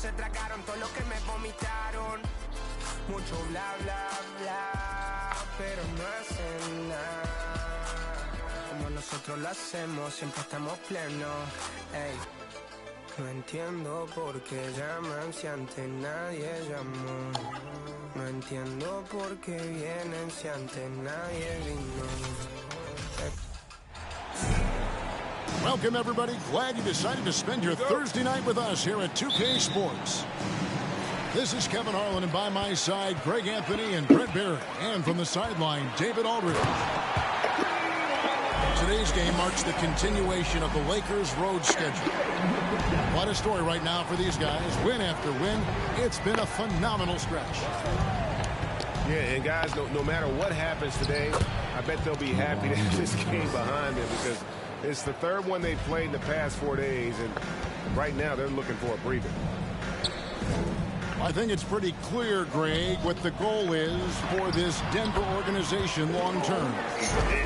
se tragaron todo lo que me vomitaron. Mucho bla, bla, bla, pero no hacen nada. Como nosotros lo hacemos, siempre estamos plenos. Ey. No entiendo por qué llaman si antes nadie llamó. No entiendo por qué vienen si antes nadie vino. Welcome, everybody. Glad you decided to spend your Thursday night with us here at 2K Sports. This is Kevin Harlan, and by my side, Greg Anthony and Brent Barrett. And from the sideline, David Aldridge. Today's game marks the continuation of the Lakers' road schedule. What a story right now for these guys. Win after win. It's been a phenomenal stretch. Yeah, and guys, no matter what happens today, I bet they'll be happy to have this game behind them because it's the third one they've played in the past 4 days, and right now they're looking for a breather. I think it's pretty clear, Greg, what the goal is for this Denver organization long term.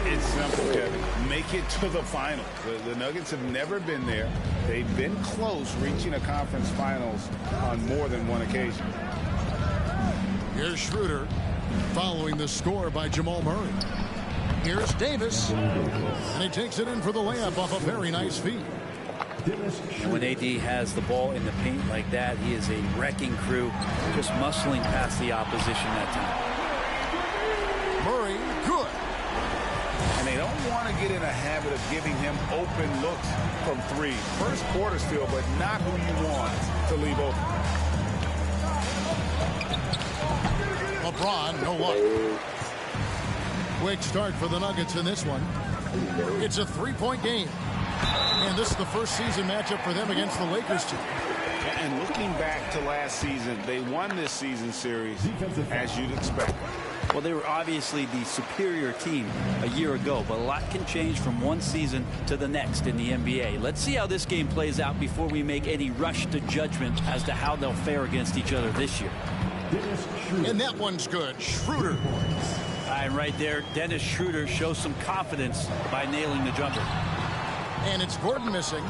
It's simple, Kevin. Make it to the finals. The Nuggets have never been there. They've been close reaching a conference finals on more than one occasion. Here's Schroeder following the score by Jamal Murray. Here's Davis, and he takes it in for the layup off a very nice feed. When AD has the ball in the paint like that, he is a wrecking crew, just muscling past the opposition that time. Murray, good. And they don't want to get in a habit of giving him open looks from three. First quarter still, but not who you want to leave open. LeBron, no luck. Quick start for the Nuggets in this one. It's a three-point game. And this is the first season matchup for them against the Lakers team. And looking back to last season, they won this season series as you'd expect. Well, they were obviously the superior team a year ago, but a lot can change from one season to the next in the NBA. Let's see how this game plays out before we make any rush to judgment as to how they'll fare against each other this year. And that one's good. Schroeder. And right there, Dennis Schroeder shows some confidence by nailing the jumper. And it's Gordon missing.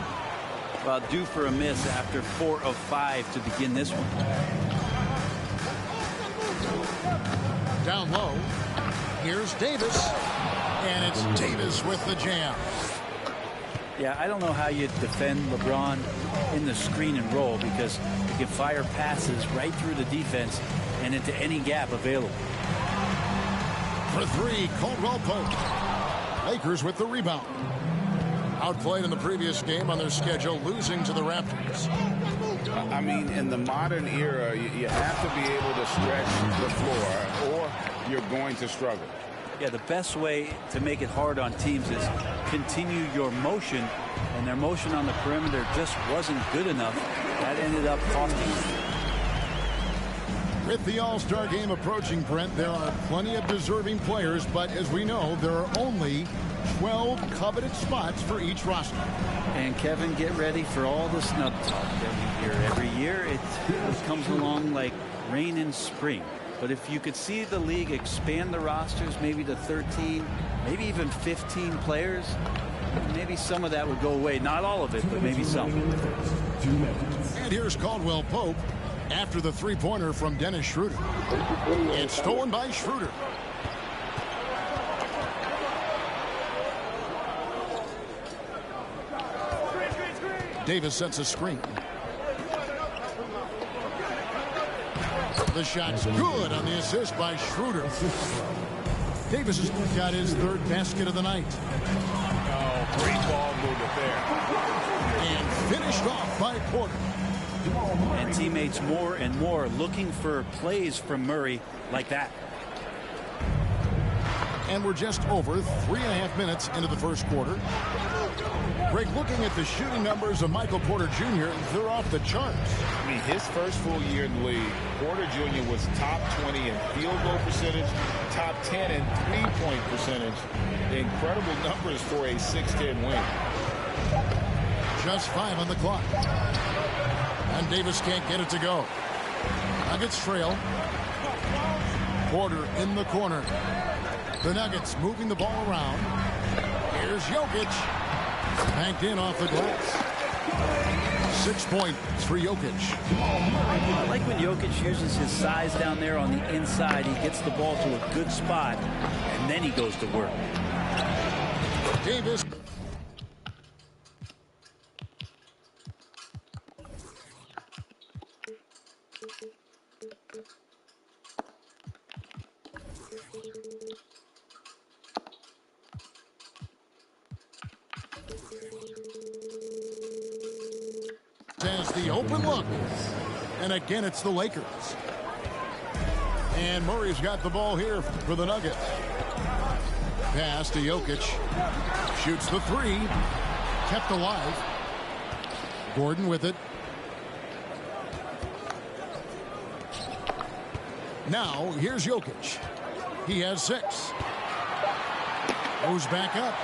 Well, due for a miss after 4 of 5 to begin this one. Down low. Here's Davis. And it's Davis with the jam. Yeah, I don't know how you defend LeBron in the screen and roll because he can fire passes right through the defense and into any gap available. For three, Caldwell Pope. Lakers with the rebound. Outplayed in the previous game on their schedule, losing to the Raptors. I mean, in the modern era, you have to be able to stretch the floor or you're going to struggle. Yeah, the best way to make it hard on teams is continue your motion, and their motion on the perimeter just wasn't good enough. That ended up costing them. With the All-Star game approaching, Brent, there are plenty of deserving players, but as we know, there are only 12 coveted spots for each roster. And Kevin, get ready for all the snub talk that we hear every year. It comes along like rain in spring. But if you could see the league expand the rosters maybe to 13, maybe even 15 players, maybe some of that would go away. Not all of it, but maybe some. And here's Caldwell Pope after the three-pointer from Dennis Schroeder. It's stolen by Schroeder. Davis sets a screen. The shot's good on the assist by Schroeder. Davis has got his third basket of the night. Oh, great ball movement there. And finished off by Porter. And teammates more and more looking for plays from Murray like that. And we're just over 3.5 minutes into the first quarter. Greg, looking at the shooting numbers of Michael Porter Jr., they're off the charts. I mean, his first full year in the league, Porter Jr. was top 20 in field goal percentage, top 10 in three-point percentage. Incredible numbers for a 6-10 win. Just 5 on the clock. And Davis can't get it to go. Nuggets trail. Porter in the corner. The Nuggets moving the ball around. Here's Jokic. Banked in off the glass. 6 points for Jokic. I like when Jokic uses his size down there on the inside. He gets the ball to a good spot, and then he goes to work. Davis. Has the open look. And again, it's the Lakers. And Murray's got the ball here for the Nuggets. Pass to Jokic. Shoots the three. Kept alive. Gordon with it. Now, here's Jokic. He has 6. Goes back up.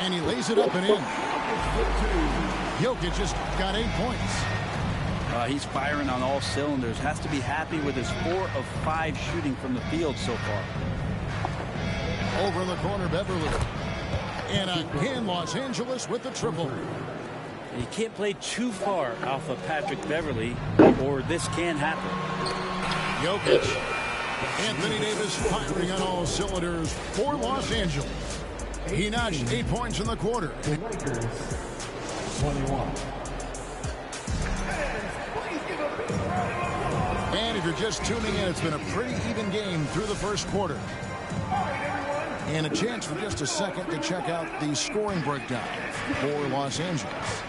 And he lays it up and in. Jokic just got 8 points. He's firing on all cylinders. Has to be happy with his 4 of 5 shooting from the field so far. Over in the corner, Beverly. And again, Los Angeles with the triple. You can't play too far off of Patrick Beverly, or this can happen. Jokic. Anthony Davis firing on all cylinders for Los Angeles. He notched 8 points in the quarter. 21. And if you're just tuning in, it's been a pretty even game through the first quarter. And a chance for just a second to check out the scoring breakdown for Los Angeles.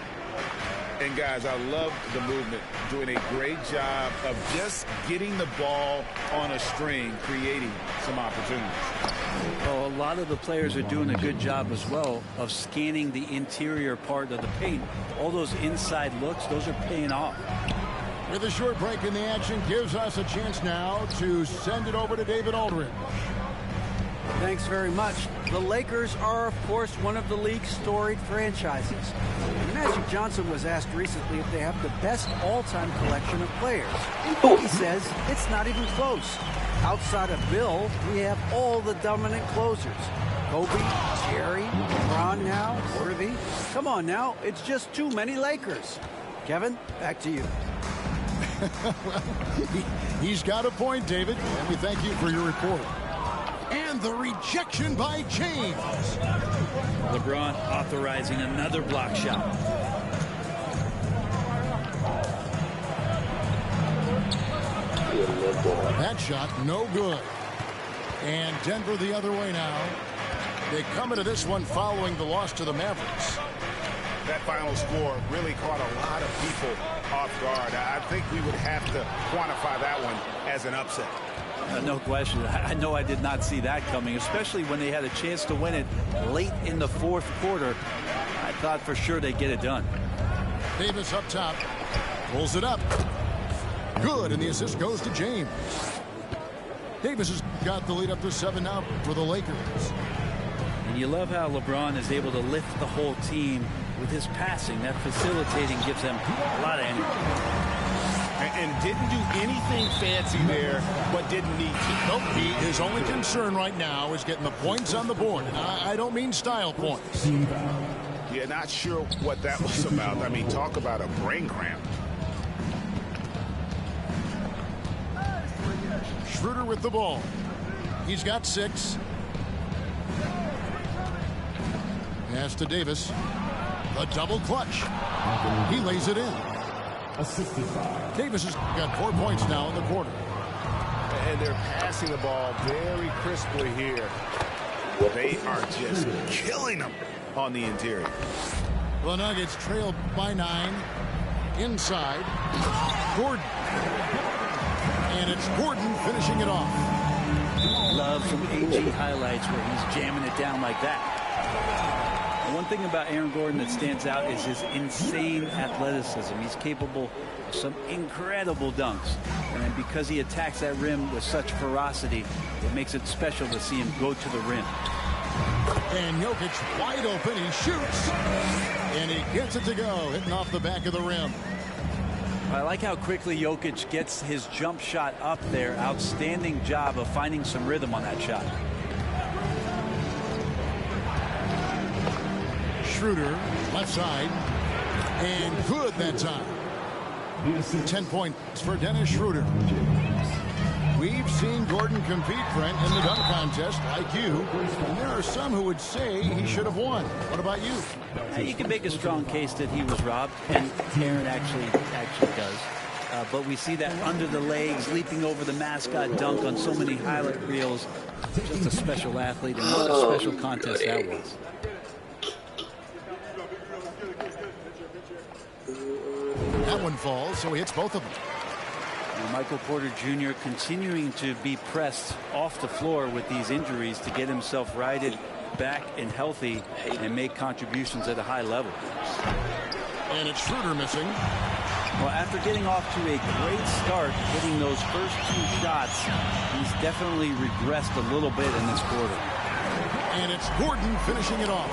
And guys, I love the movement, doing a great job of just getting the ball on a string, creating some opportunities. Well, a lot of the players are doing a good job as well of scanning the interior part of the paint. All those inside looks, those are paying off. With a short break in the action, gives us a chance now to send it over to David Aldridge. Thanks very much. The Lakers are, of course, one of the league's storied franchises. Magic Johnson was asked recently if they have the best all-time collection of players. He says it's not even close. Outside of Bill, we have all the dominant closers. Kobe, Jerry, LeBron now, Worthy. Come on now, it's just too many Lakers. Kevin, back to you. Well, he's got a point, David, and we thank you for your report. And the rejection by James. LeBron authorizing another block shot. That shot no good. And Denver the other way now. They come into this one following the loss to the Mavericks. That final score really caught a lot of people off guard. I think we would have to quantify that one as an upset. No question. I know I did not see that coming, especially when they had a chance to win it late in the fourth quarter. I thought for sure they'd get it done. Davis up top. Pulls it up. Good, and the assist goes to James. Davis has got the lead up to 7 now for the Lakers. And you love how LeBron is able to lift the whole team with his passing. That facilitating gives them a lot of energy. And didn't do anything fancy there, but didn't need to. Nope, his only concern right now is getting the points on the board. And I don't mean style points. Yeah, not sure what that was about. I mean, talk about a brain cramp. Schroeder with the ball. He's got 6. Pass to Davis. A double clutch. He lays it in. Davis has got 4 points now in the quarter. And they're passing the ball very crisply here. They are just killing them on the interior. The Nuggets trail by 9. Inside. Gordon. And it's Gordon finishing it off. Love some AG highlights where he's jamming it down like that. One thing about Aaron Gordon that stands out is his insane athleticism. He's capable of some incredible dunks. And because he attacks that rim with such ferocity, it makes it special to see him go to the rim. And Jokic wide open. He shoots. And he gets it to go, hitting off the back of the rim. I like how quickly Jokic gets his jump shot up there. Outstanding job of finding some rhythm on that shot. Schroeder, left side. And good that time. 10 points for Dennis Schroeder. We've seen Gordon compete, Brent, in the dunk contest like you. And there are some who would say he should have won. What about you? You can make a strong case that he was robbed, and Aaron actually does. But we see that under the legs, leaping over the mascot dunk on so many highlight reels. Just a special athlete, and what a special contest that was. That one falls, so he hits both of them. Now Michael Porter Jr. continuing to be pressed off the floor with these injuries to get himself righted back and healthy and make contributions at a high level. And it's Schroeder missing. Well, after getting off to a great start, hitting those first 2 shots, he's definitely regressed a little bit in this quarter. And it's Gordon finishing it off.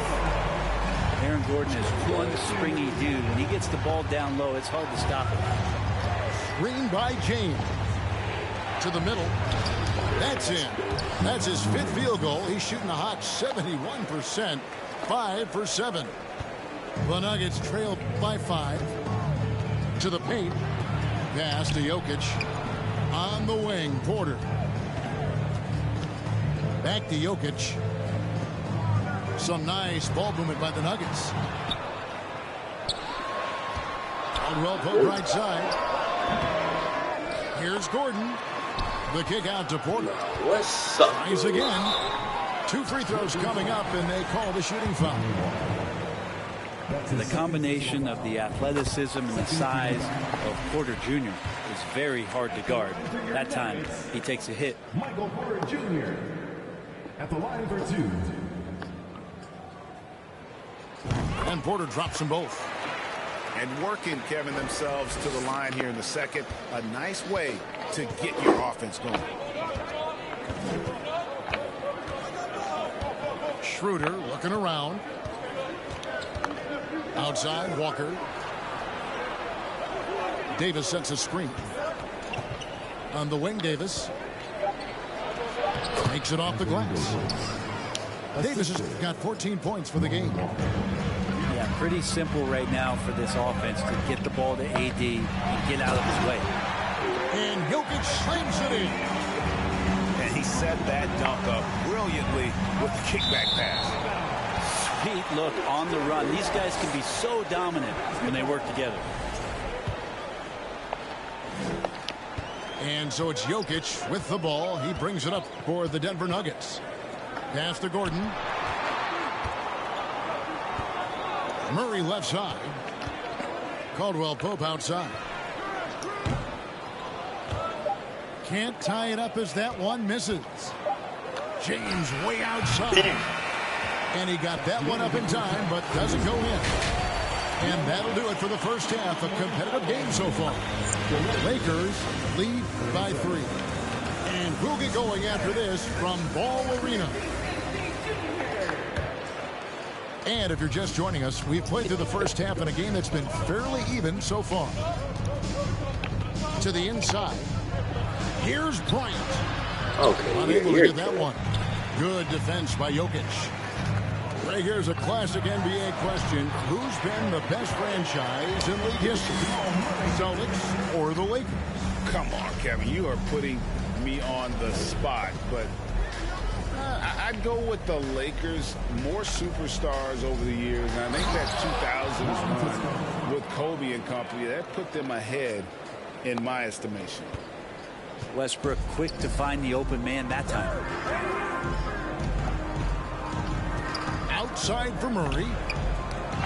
Aaron Gordon is one springy dude. When he gets the ball down low, it's hard to stop him. Screen by James. To the middle. That's in. That's his 5th field goal. He's shooting a hot 71%. 5 for 7. The Nuggets trail by 5. To the paint. Pass to Jokic. On the wing, Porter. Back to Jokic. Some nice ball movement by the Nuggets. Caldwell Pope right side. Here's Gordon. The kick out to Porter. What's up? Tries again. 2 free throws coming up, and they call the shooting foul. The combination of the athleticism and the size of Porter Jr. is very hard to guard. That time, he takes a hit. Michael Porter Jr. at the line for 2. And Porter drops them both. And working, Kevin, themselves to the line here in the second. A nice way to get your offense going. Schroeder looking around. Outside, Walker. Davis sets a screen. On the wing, Davis. Makes it off the glass. Davis has got 14 points for the game. Yeah, pretty simple right now for this offense to get the ball to AD and get out of his way. And Jokic slams it in. And he set that dunk up brilliantly with the kickback pass. Sweet look on the run. These guys can be so dominant when they work together. And so it's Jokic with the ball. He brings it up for the Denver Nuggets. Pass to Gordon. Murray left side. Caldwell Pope outside. Can't tie it up as that one misses. James way outside. And he got that one up in time, but doesn't go in. And that'll do it for the first half. A competitive game so far. The Lakers lead by 3. And we'll get going after this from Ball Arena. And if you're just joining us, we've played through the first half in a game that's been fairly even so far. To the inside. Here's Bryant. Okay, Unable to get that one. Good defense by Jokic. Right here's a classic NBA question. Who's been the best franchise in league history? Celtics or the Lakers? Come on, Kevin. You are putting me on the spot, but I'd go with the Lakers. More superstars over the years, and I think that 2000s run with Kobe and company, that put them ahead in my estimation. Westbrook quick to find the open man that time. Outside for Murray.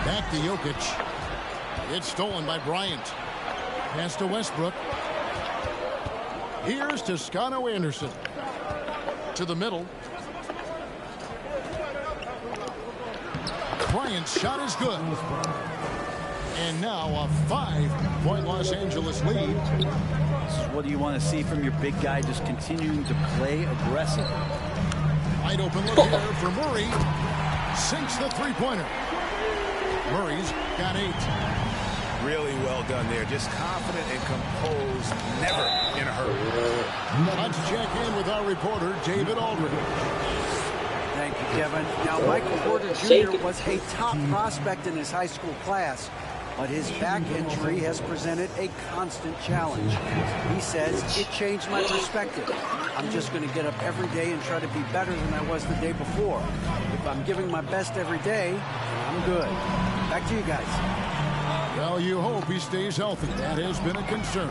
Back to Jokic. It's stolen by Bryant. Pass to Westbrook. Here's Toscano Anderson. To the middle. Bryant's shot is good. And now a 5-point Los Angeles lead. This is what you want to see from your big guy, just continuing to play aggressive. Wide open look here for Murray. Sinks the three-pointer. Murray's got 8. Really well done there. Just confident and composed. Never in a hurry. Let's check in with our reporter, David Aldridge. Thank you, Kevin. Now, Michael Porter Jr. was a top prospect in his high school class. but his back injury has presented a constant challenge. He says, it changed my perspective. I'm just going to get up every day and try to be better than I was the day before. If I'm giving my best every day, I'm good. Back to you guys. Well, you hope he stays healthy. That has been a concern.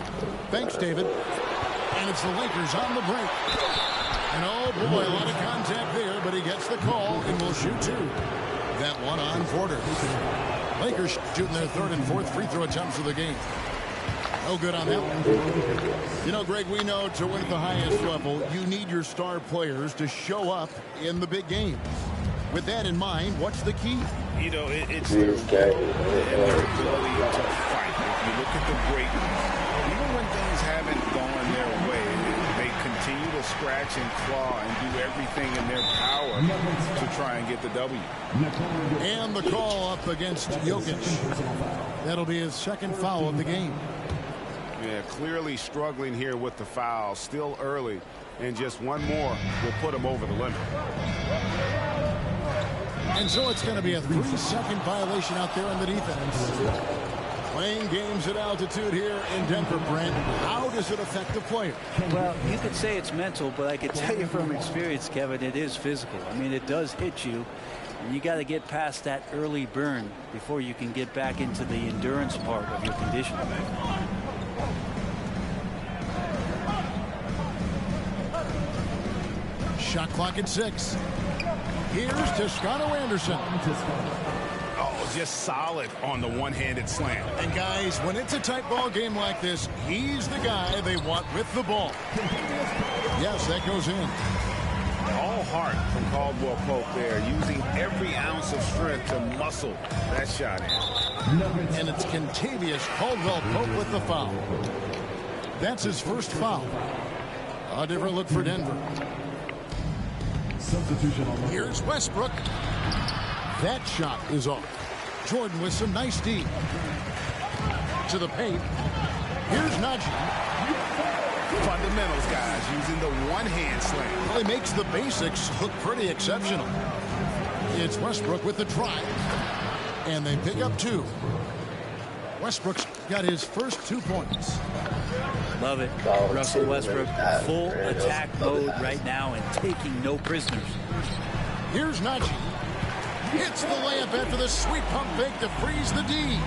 Thanks, David. And it's the Lakers on the break. And oh boy, a lot of contact there, but he gets the call and will shoot two. That one on Porter. Lakers shooting their third and fourth free throw attempts of the game. No good on that one. You know, Greg, we know to win at the highest level, you need your star players to show up in the big games. With that in mind, what's the key? You know, it's their will and their ability to fight. If you look at the great, even when things haven't gone their way, they continue to scratch and claw and do everything in their power to try and get the W. And the call up against Jokic. That'll be his second foul of the game. Yeah, clearly struggling here with the foul. Still early, and just one more will put him over the limit. And so it's going to be a 3-second violation out there on the defense. Playing games at altitude here in Denver, Brent. How does it affect the player? Well, you could say it's mental, but I can tell you from experience, Kevin, it is physical. I mean, it does hit you, and you got to get past that early burn before you can get back into the endurance part of your conditioning. Shot clock at 6. Here's Toscano Anderson. Oh, just solid on the one-handed slam. And guys, when it's a tight ball game like this, he's the guy they want with the ball. Yes, that goes in. All heart from Caldwell Pope there, using every ounce of strength to muscle that shot in. And it's Kentavious Caldwell Pope with the foul. That's his first foul. A different look for Denver. Here's Westbrook. That shot is off. Jordan with some nice D. To the paint. Here's Najee. Fundamentals, guys, using the one-hand slam. Well, he makes the basics look pretty exceptional. It's Westbrook with the drive. And they pick up 2. Westbrook's got his first 2 points. Love it. Russell Westbrook, full attack mode right now and taking no prisoners. Here's Najee. Hits the layup after the sweet pump fake to freeze the D.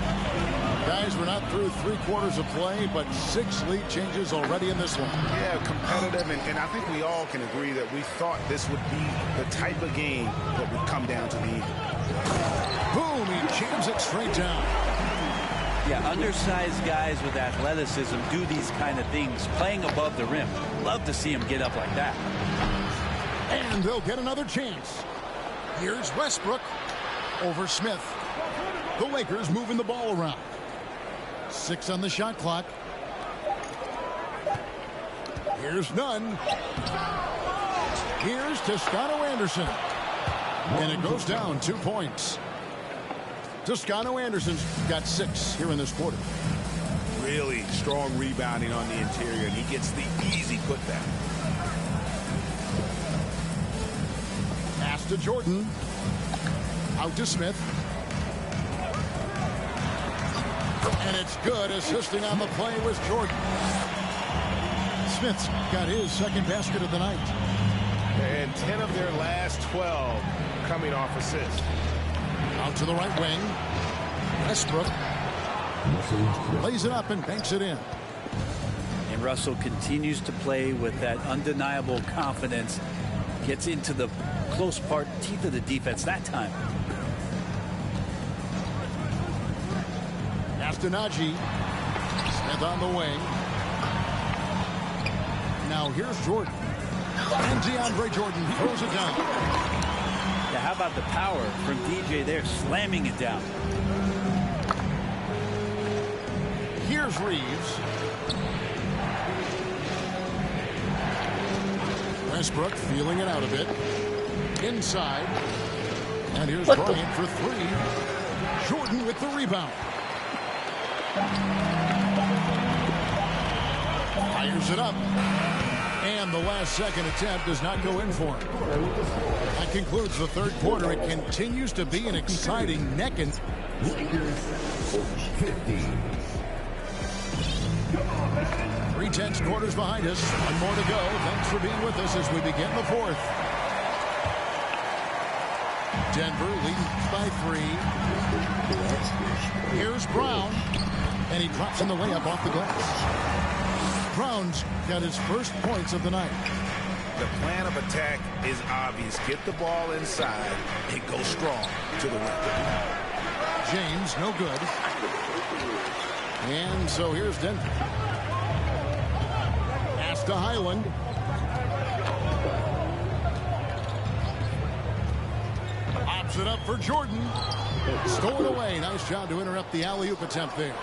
Guys, we're not through 3 quarters of play, but 6 lead changes already in this one. Yeah, competitive, and I think we all can agree that we thought this would be the type of game that would come down to the end. Boom, he jams it straight down. Yeah, undersized guys with athleticism do these kind of things, playing above the rim. Love to see him get up like that. And they'll get another chance. Here's Westbrook over Smith. The Lakers moving the ball around. 6 on the shot clock. Here's Nunn. Here's Toscano Anderson. And it goes down 2 points. Toscano Anderson's got 6 here in this quarter. Really strong rebounding on the interior, and he gets the easy putback. Pass to Jordan. Out to Smith. And it's good. Assisting on the play was Jordan. Smith's got his second basket of the night. And 10 of their last 12 coming off assists. Out to the right wing. Westbrook lays it up and banks it in. And Russell continues to play with that undeniable confidence. Gets into the close part, teeth of the defense that time. After Najee. Smith on the wing. Now here's Jordan. And DeAndre Jordan throws it down. Yeah, how about the power from DJ there, slamming it down. Here's Reeves. Westbrook feeling it out a bit. Inside. And here's Bryant for 3. Jordan with the rebound. Fires it up. And the last second attempt does not go in for him. That concludes the third quarter. It continues to be an exciting neck and 3/10 quarters behind us. One more to go. Thanks for being with us as we begin the fourth. Denver leads by 3. Here's Brown. And he drops in the layup off the glass. Brown's got his first points of the night. The plan of attack is obvious. Get the ball inside and go strong to the rim. James, no good. And so here's Denver. Pass to Highland. Pops it up for Jordan. Stored away. Nice job to interrupt the alley-oop attempt there.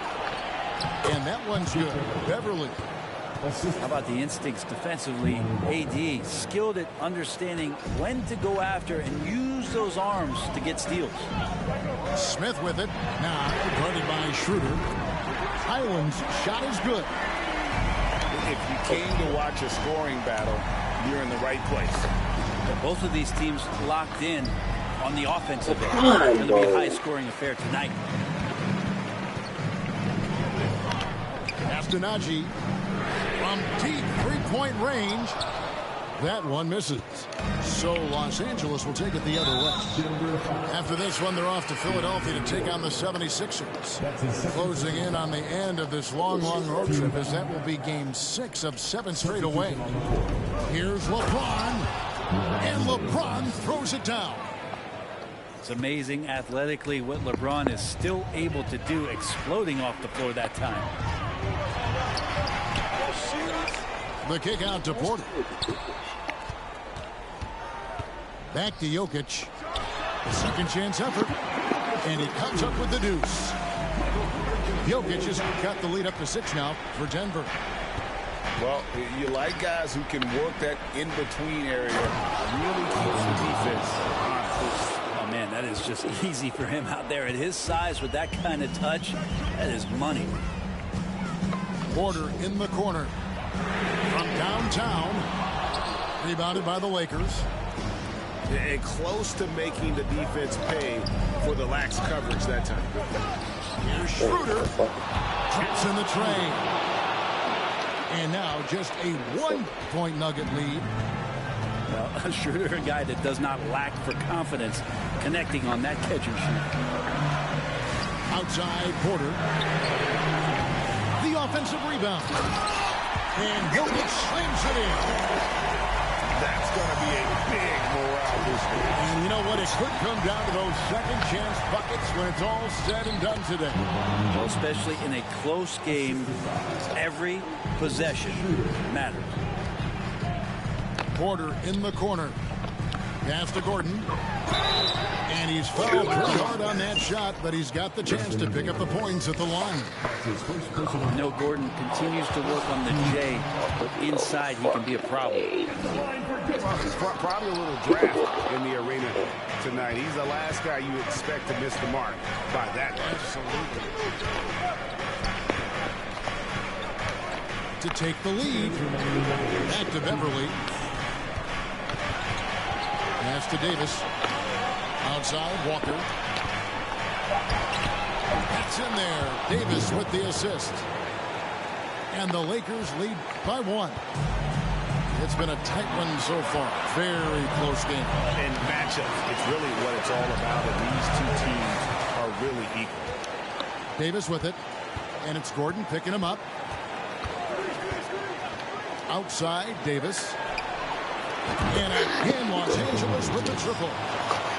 And that one's good. Beverly. How about the instincts defensively? AD skilled at understanding when to go after and use those arms to get steals. Smith with it. Now guarded by Schroeder. Highland's shot is good. If you came to watch a scoring battle, you're in the right place. Both of these teams locked in on the offensive end. It's going to be a high-scoring affair tonight. Najee from deep three-point range. That one misses. So Los Angeles will take it the other way. After this one, they're off to Philadelphia to take on the 76ers. Closing in on the end of this long road trip, as that will be game 6 of 7 straight away. Here's LeBron. And LeBron throws it down. It's amazing athletically what LeBron is still able to do, exploding off the floor that time. The kick out to Porter. Back to Jokic. A second chance effort. And he comes up with the deuce. Jokic has got the lead up to 6 now for Denver. Well, you like guys who can work that in-between area. Really keeps the defense on course. Oh, man, that is just easy for him out there. At his size with that kind of touch, that is money. Porter in the corner. From downtown. Rebounded by the Lakers. And close to making the defense pay for the lax coverage that time. Here's Schroeder. Traps in the tray. And now just a 1-point Nugget lead. Well, Schroeder, a guy that does not lack for confidence, connecting on that catch and shoot. Outside Porter. The offensive rebound. And Jokic slams it in. That's going to be a big morale booster. And you know what? It could come down to those second chance buckets when it's all said and done today. Well, especially in a close game, every possession matters. Porter in the corner. Pass to Gordon. And he's fouled pretty hard on that shot, but he's got the chance to pick up the points at the line. You know, Gordon continues to work on the J, but inside he can be a problem. Probably a little draft in the arena tonight. He's the last guy you expect to miss the mark by that much. Absolutely. To take the lead. Back to Beverly. Pass to Davis. Outside, Walker. That's in there. Davis with the assist. And the Lakers lead by 1. It's been a tight one so far. Very close game. And matchups, it's really what it's all about. And these two teams are really equal. Davis with it. And it's Gordon picking him up. Outside, Davis. And again, Los Angeles with the triple.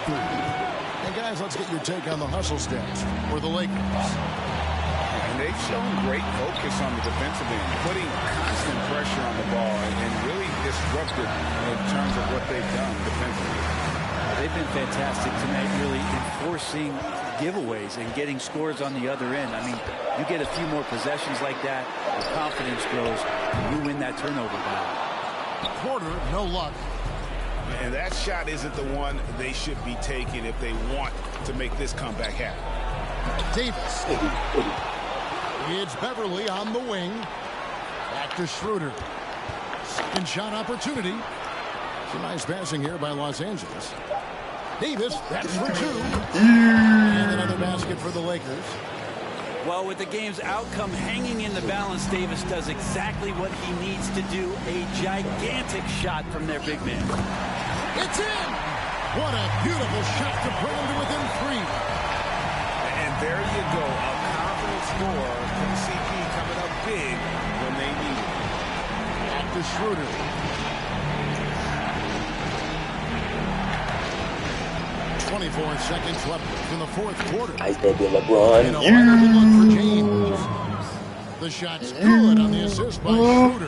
And guys, let's get your take on the hustle stats for the Lakers. And they've shown great focus on the defensive end, putting constant pressure on the ball and really disruptive in terms of what they've done defensively. They've been fantastic tonight, really enforcing giveaways and getting scores on the other end. I mean, you get a few more possessions like that, the confidence grows, and you win that turnover battle. Porter, no luck. And that shot isn't the one they should be taking if they want to make this comeback happen. Davis. It's Beverly on the wing. Back to Schroeder. Second shot opportunity. Some nice passing here by Los Angeles. Davis, that's for two. And another basket for the Lakers. Well, with the game's outcome hanging in the balance, Davis does exactly what he needs to do. A gigantic shot from their big man. It's in! What a beautiful shot to bring him to within three. And there you go. A confident scorer from CP coming up big when they need it. Back to Schroeder. 24 seconds left in the fourth quarter. Nice debut, LeBron. And a wide open look for James. The shot's good on the assist by Schroeder.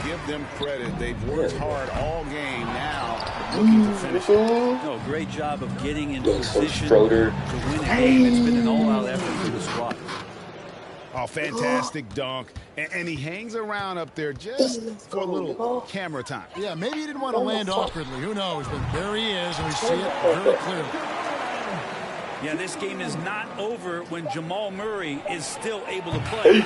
Give them credit. They've worked hard all game now, looking to finish it. No, great job of getting in position to win a game. It's been an all-out effort for the squad. Oh, fantastic dunk. And he hangs around up there just for a little camera time. Yeah, maybe he didn't want to land awkwardly. Who knows? But there he is, and we see it very clearly. Yeah, this game is not over when Jamal Murray is still able to play.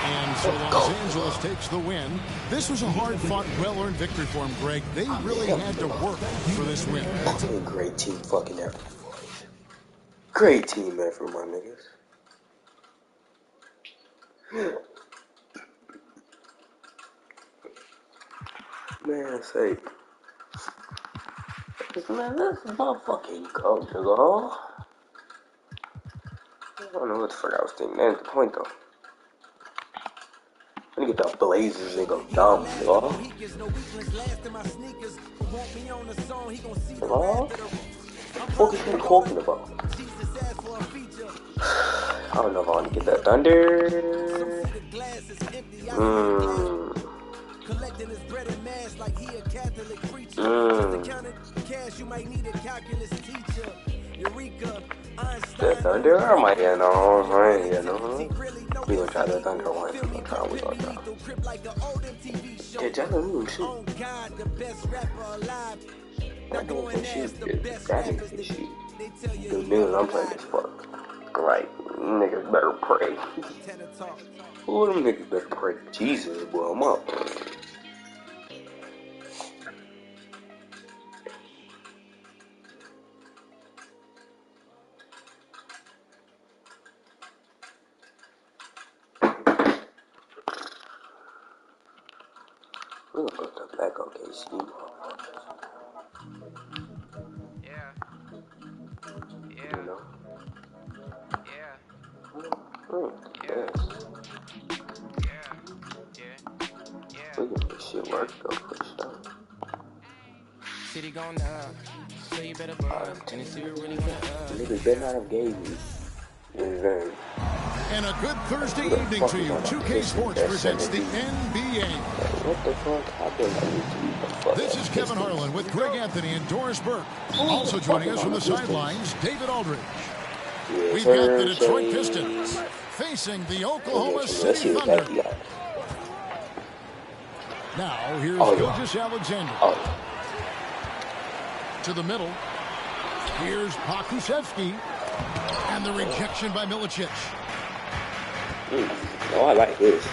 And so Los Angeles takes the win. This was a hard-fought, well-earned victory for him, Greg. They really had to work for this win. That's a great team fucking effort, boys. Great team effort, my niggas. Man, say, man, this is my fucking coach, nigga. I don't know what the fuck I was thinking. That's the point, though. I'm gonna get the Blazers and go dumb, nigga. What the fuck is he talking about? I don't know if I want to get that Thunder. Collecting his bread and mash like he a Catholic preacher. Cash, you might need a calculus teacher. Eureka, The Thunder? I might get no. I ain't get no. We gonna try the Thunder one. We gonna try. Yeah, Jalen shoot. Oh God, the best rapper alive. That nigga can shoot. That nigga can shoot. The niggas I'm playing is fuck. Right. Niggas better pray. Who them niggas better pray to Jesus, boy, I'm up. We're gonna put the back on KC. Yeah. You know? We get this shit work though, for sure. City going up, so you better buzz. And see we really gonna Niggas better not have gave me. And a good Thursday evening to you. 2K Sports presents the NBA. What the fuck? This is Kevin Harlan with Greg Anthony and Doris Burke. Also joining us from the sidelines, David Aldridge. We've got the Detroit Pistons facing the Oklahoma City Thunder. Now, here's Gilgeous Alexander. To the middle. Here's Pokusevski. And the rejection by Milicic. Oh, I like this.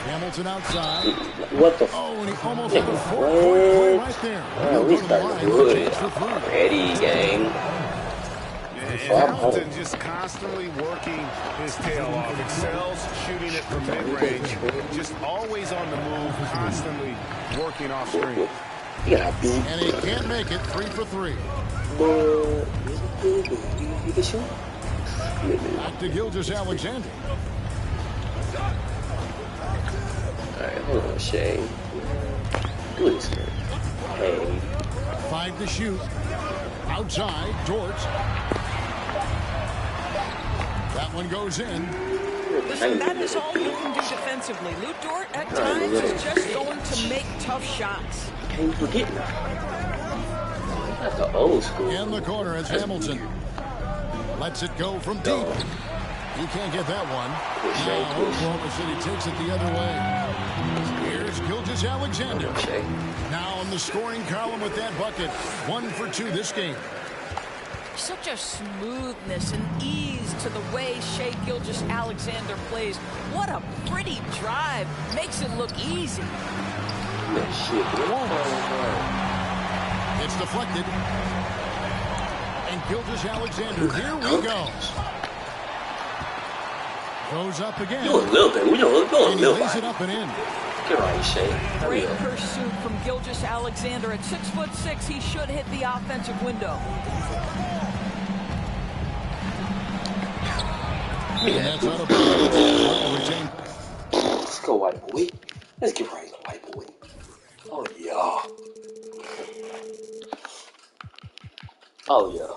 Hamilton outside. What the Oh, and he almost had a 4-point play right there. Oh, we started good already, gang. And Hamilton just constantly working his tail off. Excels shooting it from mid-range. Just always on the move, constantly working off screen. And he can't make it 3 for 3. Back to Gilgeous Alexander. Alright, hold on, Shay. Do this, man. Hey. 5 to shoot. Outside, Dort. That one goes in. Listen, that is all you can do defensively. Lou Dort, at times, is just going to make tough shots. Can't forget now. That's the old school. In the corner, it's Hamilton. Lets it go from deep. He can't get that one. Now Oklahoma City takes it the other way. Here's Gilgeous Alexander. Now in the scoring column with that bucket. 1 for 2 this game. Such a smoothness and ease to the way Shai Gilgeous-Alexander plays. What a pretty drive. Makes it look easy. It's deflected. And Gilgeous-Alexander, here we go. Goes up again. Do a little bit. We don't go a And he little lays bit. it up and in. Get right, Shai. Great pursuit from Gilgeous-Alexander. At 6'6", he should hit the offensive window. And that's out of bounds. Let's go, white boy. Let's get right, white boy. Oh, yeah. Oh, yeah.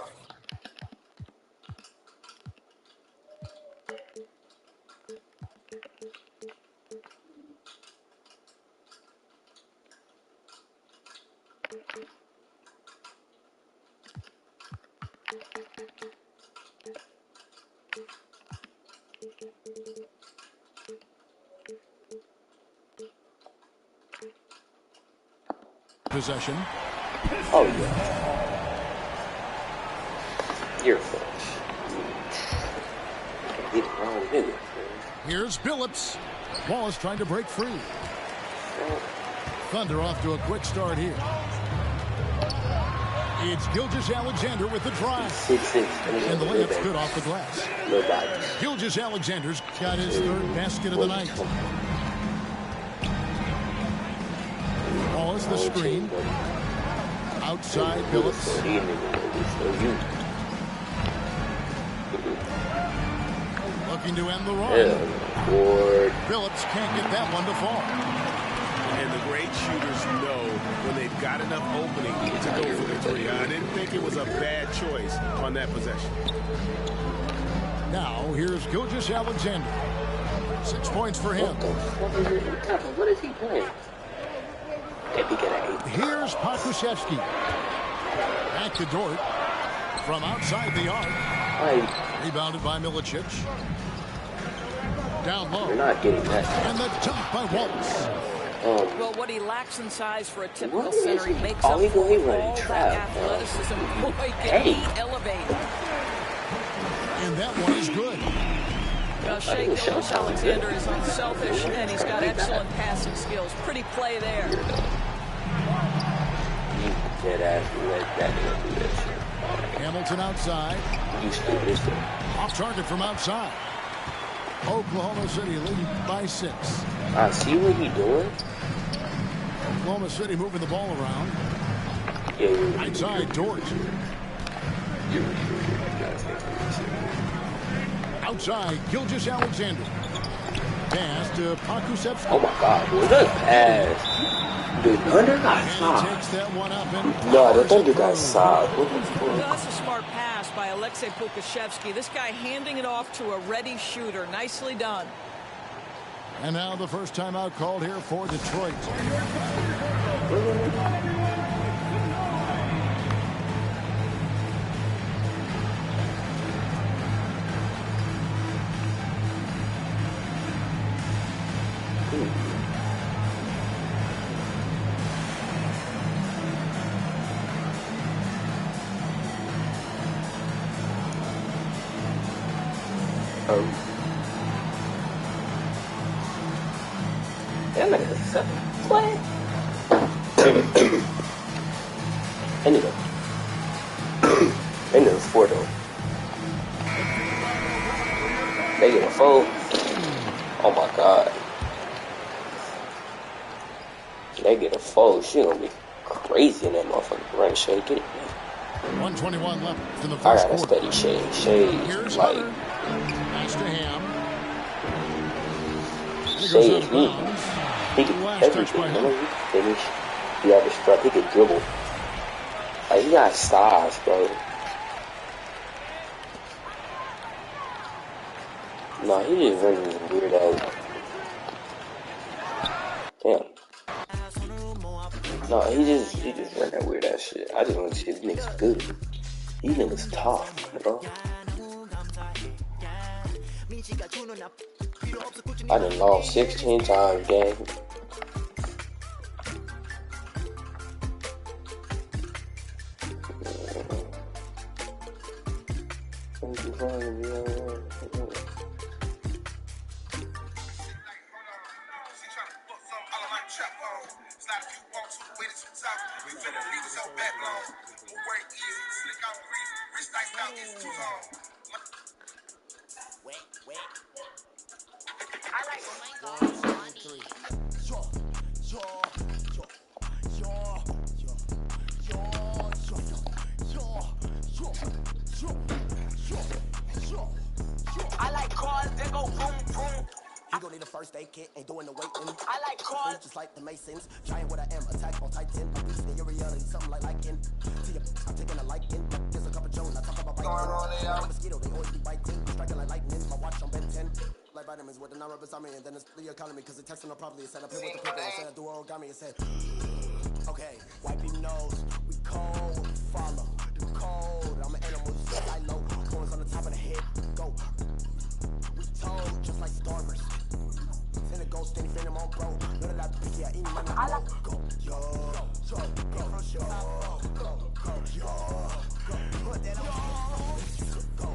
Possession. Oh, yeah. You're fresh. Get the wrong nigga. Here's Billups. Wallace trying to break free. Thunder off to a quick start here. It's Gilgeous-Alexander with the drive. 6'6". And the layup's good off the glass. Gilgeous-Alexander's got his third basket of the night. Wallace the screen. Outside Billups. Looking to end the run. Billups can't get that one to fall. And the great shooters know when they've got enough opening to go for the three. I didn't think it was a bad choice on that possession. Now, here's Gilgeous-Alexander. 6 points for him. What is he playing? Here's Pakusevsky. Back to Dort. From outside the arc. Rebounded by Milicic. Down low. You're not getting that. And the dunk by Wallace. Well, what he lacks in size for a typical center, he makes up for all that athleticism. Boy, can he elevate. And that one is good. Well, Shai Gilgeous-Alexander is unselfish, and he's got excellent passing skills. Pretty play there. Hamilton outside. Off target from outside. Oklahoma City leading by 6. I see what he's doing. Oklahoma City moving the ball around. Outside Dort. Outside Gilgeous-Alexander. Pass to Pakusevsky. Oh my God, boy, that pass. The Thunder got soft. No, the Thunder got soft. That's a smart pass by Alexei Pokusevsky. This guy handing it off to a ready shooter. Nicely done. And now the first timeout called here for Detroit. That nigga's seven. What? Anyway. That nigga's 4 though. They get a foul. Oh my God. They get a foul. She gonna be crazy in that motherfucker. Right, Shai, get it. 1:21 left in the I first gotta quarter. study Shai. Here's Like, pass to Ham. Shai is me. He can everything. He can finish. He got the strut. He can dribble. Like, he got size, bro. No, he just runs this weird ass. Damn. No, he just run that weird ass shit. I just want to see these niggas good. These niggas tough, bro. I done lost 16 times, gang. I like cars that go boom, boom. You gon' need a first aid kit, ain't doing the waiting. I like cars just like the Masons. Giant what I am, attack on Titan. My beast in your reality, something like liking. To you, I'm taking a liking. There's a couple Jones, I talk about biting. I'm a mosquito, they always be biting. Striking like lightning, my watch on Ben 10. Like vitamins with the non-rubber me, and then it's the economy, cause it texting them properly. It said up here with the paper, it said do origami, it said, okay, wipe your nose, we cold, follow the code. I'm an animal, just like low. Horns on the top of the head, go. We told, just like starvers. Send a ghost, any friend, I'm on bro. Know that I pick ya, eat my name, go, yo, go, put that on, go,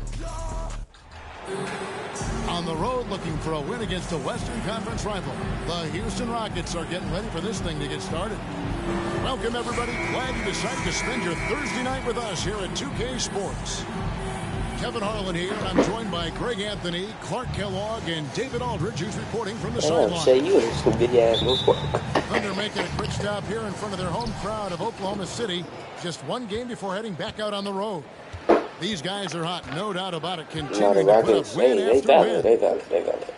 On the road looking for a win against a Western Conference rival. The Houston Rockets are getting ready for this thing to get started. Welcome, everybody. Glad you decided to spend your Thursday night with us here at 2K Sports. Kevin Harlan here, and I'm joined by Greg Anthony, Clark Kellogg, and David Aldridge, who's reporting from the sideline. Say you in some big ass notebook. Thunder making a quick stop here in front of their home crowd of Oklahoma City. Just one game before heading back out on the road. These guys are hot, no doubt about it. Continuing to put up win after win. They got it.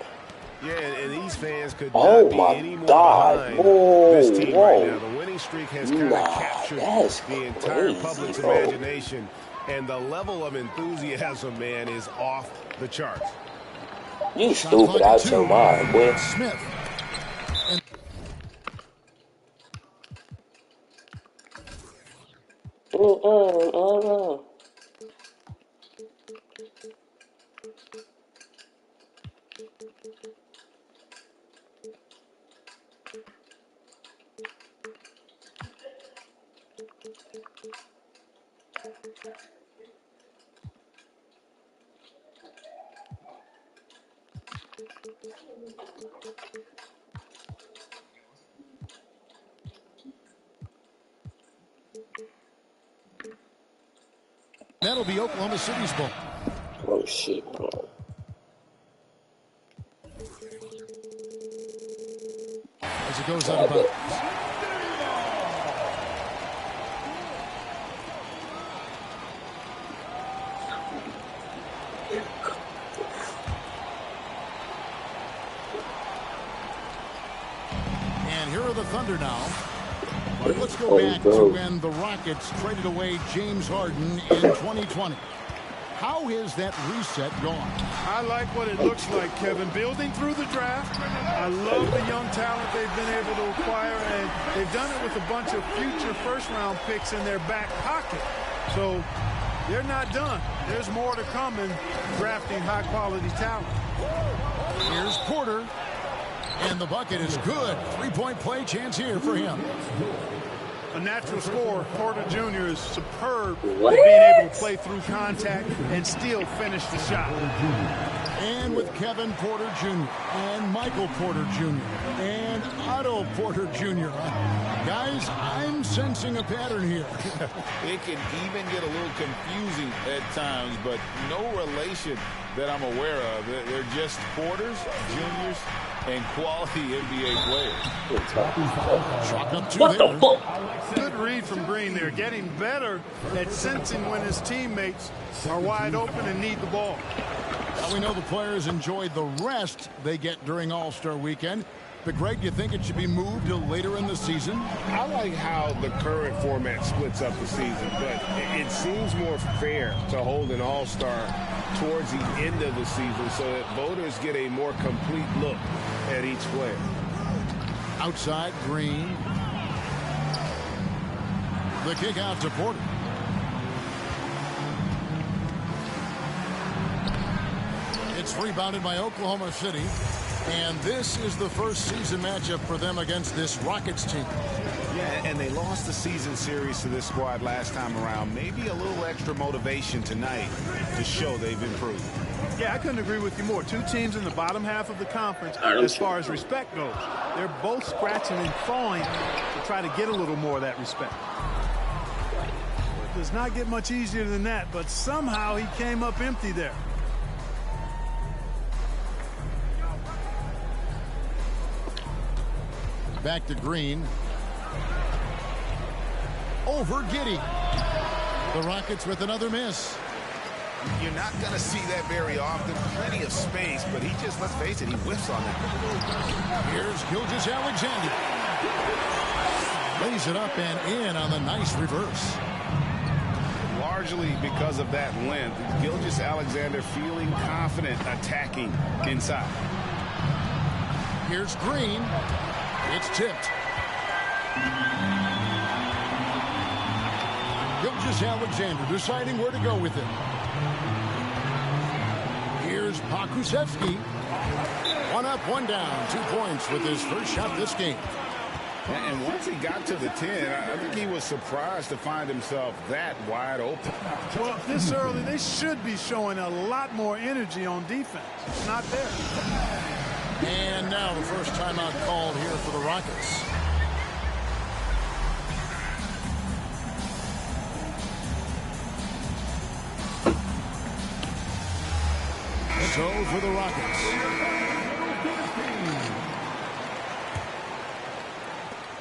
Yeah, and these fans could not be any more behind this team right now. The winning streak has kind of captured the entire public's imagination, and the level of enthusiasm, man, is off the charts. You stupid out your mind, boy. Smith. That'll be Oklahoma City's ball. Oh, shit, bro. As it goes out of bounds. And here are the Thunder now. But let's go back to when the Rockets traded away James Harden in 2020. How has that reset gone? I like what it looks like, Kevin. Building through the draft. I love the young talent they've been able to acquire, and they've done it with a bunch of future first-round picks in their back pocket. So they're not done. There's more to come in drafting high-quality talent. Here's Porter. And the bucket is good. Three-point play chance here for him. A natural scorer, Porter Jr. is superb at being able to play through contact and still finish the shot. And with Kevin Porter Jr. and Michael Porter Jr. and Otto Porter Jr. Guys, I'm sensing a pattern here. It can even get a little confusing at times, but no relation that I'm aware of. They're just Porters, Juniors, and quality NBA players. What the fuck? Good read from Green there. Getting better at sensing when his teammates are wide open and need the ball. Well, we know the players enjoyed the rest they get during All-Star Weekend. But, Greg, do you think it should be moved to later in the season? I like how the current format splits up the season, but it seems more fair to hold an All-Star towards the end of the season so that voters get a more complete look at each player. Outside, Green. The kick out to Porter. It's rebounded by Oklahoma City. And this is the first season matchup for them against this Rockets team. Yeah, and they lost the season series to this squad last time around. Maybe a little extra motivation tonight to show they've improved. Yeah, I couldn't agree with you more. Two teams in the bottom half of the conference as far as respect goes. They're both scratching and clawing to try to get a little more of that respect. It does not get much easier than that, but somehow he came up empty there. Back to Green. Over G.O.A.T. The Rockets with another miss. You're not going to see that very often. Plenty of space, but he just, let's face it, he whiffs on that. Here's Gilgeous-Alexander. Lays it up and in on the nice reverse. Largely because of that length, Gilgeous-Alexander feeling confident attacking inside. Here's Green. It's tipped. Gilgeous-Alexander deciding where to go with it. Here's Pokusevski. One up, one down. 2 points with his first shot this game. And once he got to the 10, I think he was surprised to find himself that wide open. Well, this early, they should be showing a lot more energy on defense. It's not there. And now the first timeout called here for the Rockets. So for the Rockets.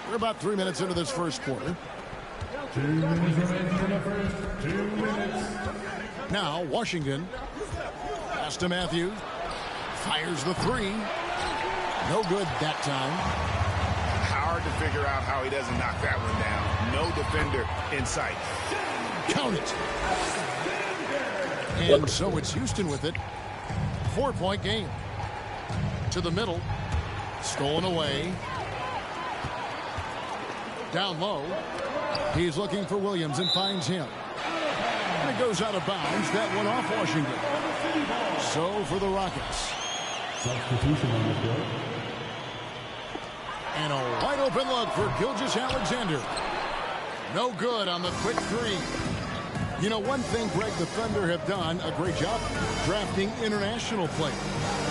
We're about 3 minutes into this first quarter. 2 minutes remaining in the first 2 minutes. Now Washington. Pass to Matthews. Fires the three. No good that time. Hard to figure out how he doesn't knock that one down. No defender in sight. Count it. And so it's Houston with it. 4-point game. To the middle. Stolen away. Down low. He's looking for Williams and finds him. And it goes out of bounds. That one off Washington. So for the Rockets. Substitution on the field. And a wide open look for Gilgeous-Alexander. No good on the quick three. You know, one thing, Greg, the Thunder have done a great job drafting international players.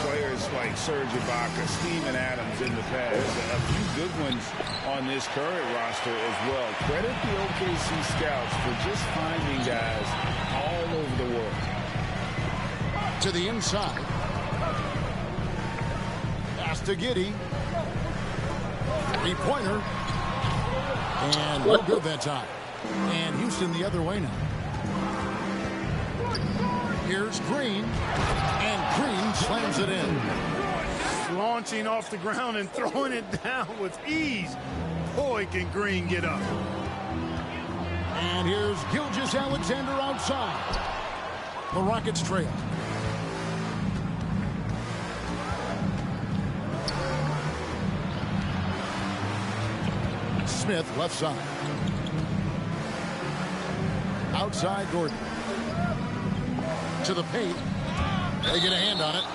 Players like Serge Ibaka, Steven Adams in the past. A few good ones on this current roster as well. Credit the OKC scouts for just finding guys all over the world. To the inside. Pass to Giddey. Three-pointer. And no good that time. And Houston the other way now. Here's Green, and Green slams it in. Launching off the ground and throwing it down with ease. Boy, can Green get up. And here's Gilgeous-Alexander outside. The Rockets trail. Smith left side. Outside Gordon. To the paint. They get a hand on it.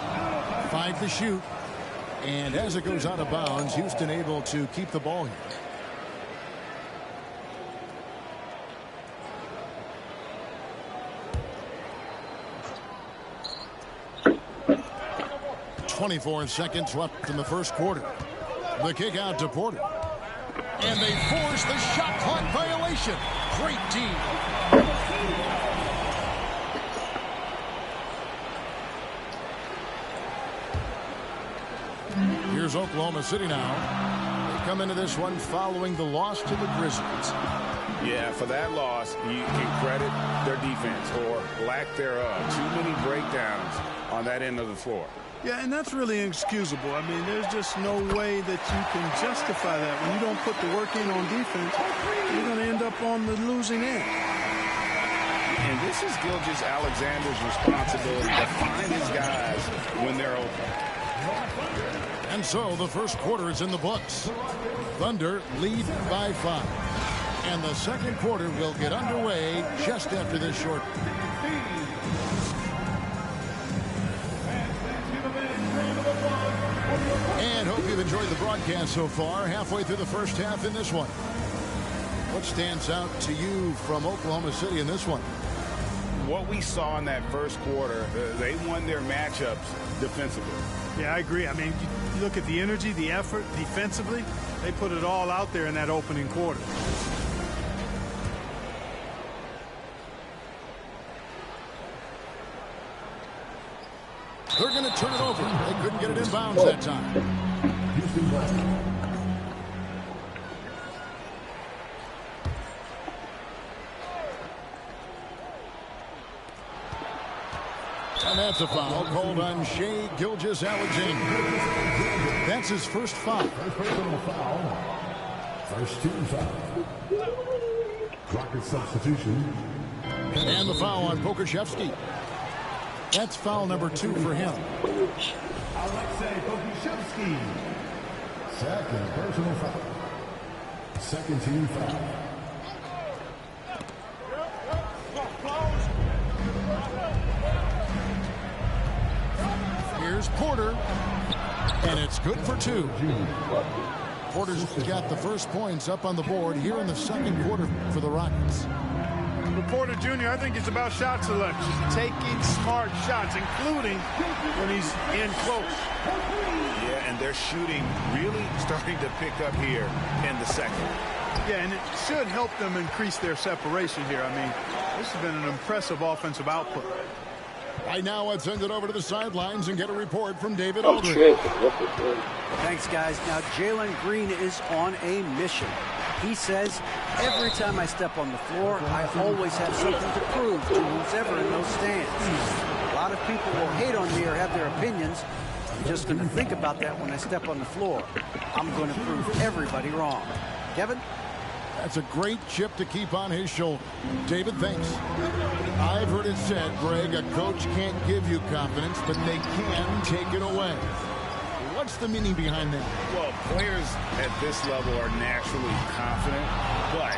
5 to shoot. And as it goes out of bounds, Houston able to keep the ball here. .24 seconds left in the first quarter. The kick out to Porter. And they force the shot clock violation. Great team. Here's Oklahoma City now. They come into this one following the loss to the Grizzlies. Yeah, for that loss, you can credit their defense or lack thereof. Too many breakdowns on that end of the floor. Yeah, and that's really inexcusable. I mean, there's just no way that you can justify that. When you don't put the work in on defense, you're going to end up on the losing end. And this is Gilgeous-Alexander's responsibility to find his guys when they're open. And so the first quarter is in the books. Thunder lead by 5. And the second quarter will get underway just after this short. And hope you've enjoyed the broadcast so far. Halfway through the first half in this one. What stands out to you from Oklahoma City in this one? what we saw in that first quarter, they won their matchups defensively. Yeah, I agree. I mean, you look at the energy, the effort defensively, they put it all out there in that opening quarter. They're going to turn it over. They couldn't get it in bounds that time. And that's a foul called on Shai Gilgeous-Alexander. That's his first foul. First team foul. Rocket substitution. And the foul on Pokusevski. That's foul number 2 for him. Alexei Pokusevski. Second personal foul. Second team foul. Here's Porter. And it's good for 2. Porter's got the first points up on the board here in the second quarter for the Rockets. Porter Jr., I think it's about shot selection, taking smart shots, including when he's in close. Yeah, and their shooting really starting to pick up here in the second. Yeah, and it should help them increase their separation here. I mean, this has been an impressive offensive output. Right now, let's send it over to the sidelines and get a report from David Aldridge. Thanks, guys. Now, Jalen Green is on a mission. He says, every time I step on the floor, I always have something to prove to who's ever in those stands. A lot of people will hate on me or have their opinions. I'm just going to think about that when I step on the floor. I'm going to prove everybody wrong. Kevin? That's a great chip to keep on his shoulder. David, thanks. I've heard it said, Greg, a coach can't give you confidence, but they can take it away. What's the meaning behind that? Well, players at this level are naturally confident, but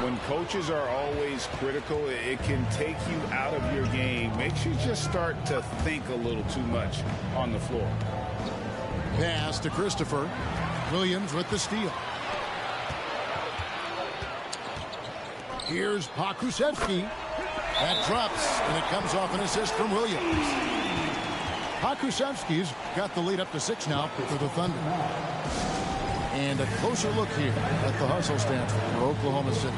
when coaches are always critical, it can take you out of your game. Makes you just start to think a little too much on the floor. Pass to Christopher. Williams with the steal. Here's Pokusevski. That drops, and it comes off an assist from Williams. Pokusevski's got the lead up to 6 now for the Thunder. And a closer look here at the hustle stance for Oklahoma City.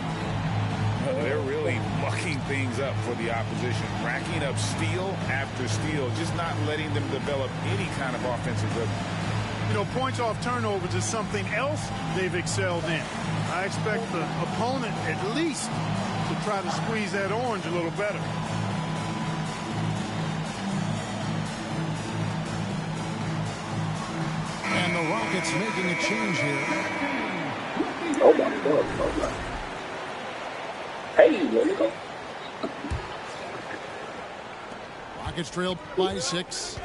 They're really mucking things up for the opposition, racking up steal after steal, just not letting them develop any kind of offensive rhythm. You know, points off turnovers is something else they've excelled in. I expect the opponent at least to try to squeeze that orange a little better. And the Rockets making a change here. Oh my God. Oh my. Hey, there you go. Rockets trail by 6.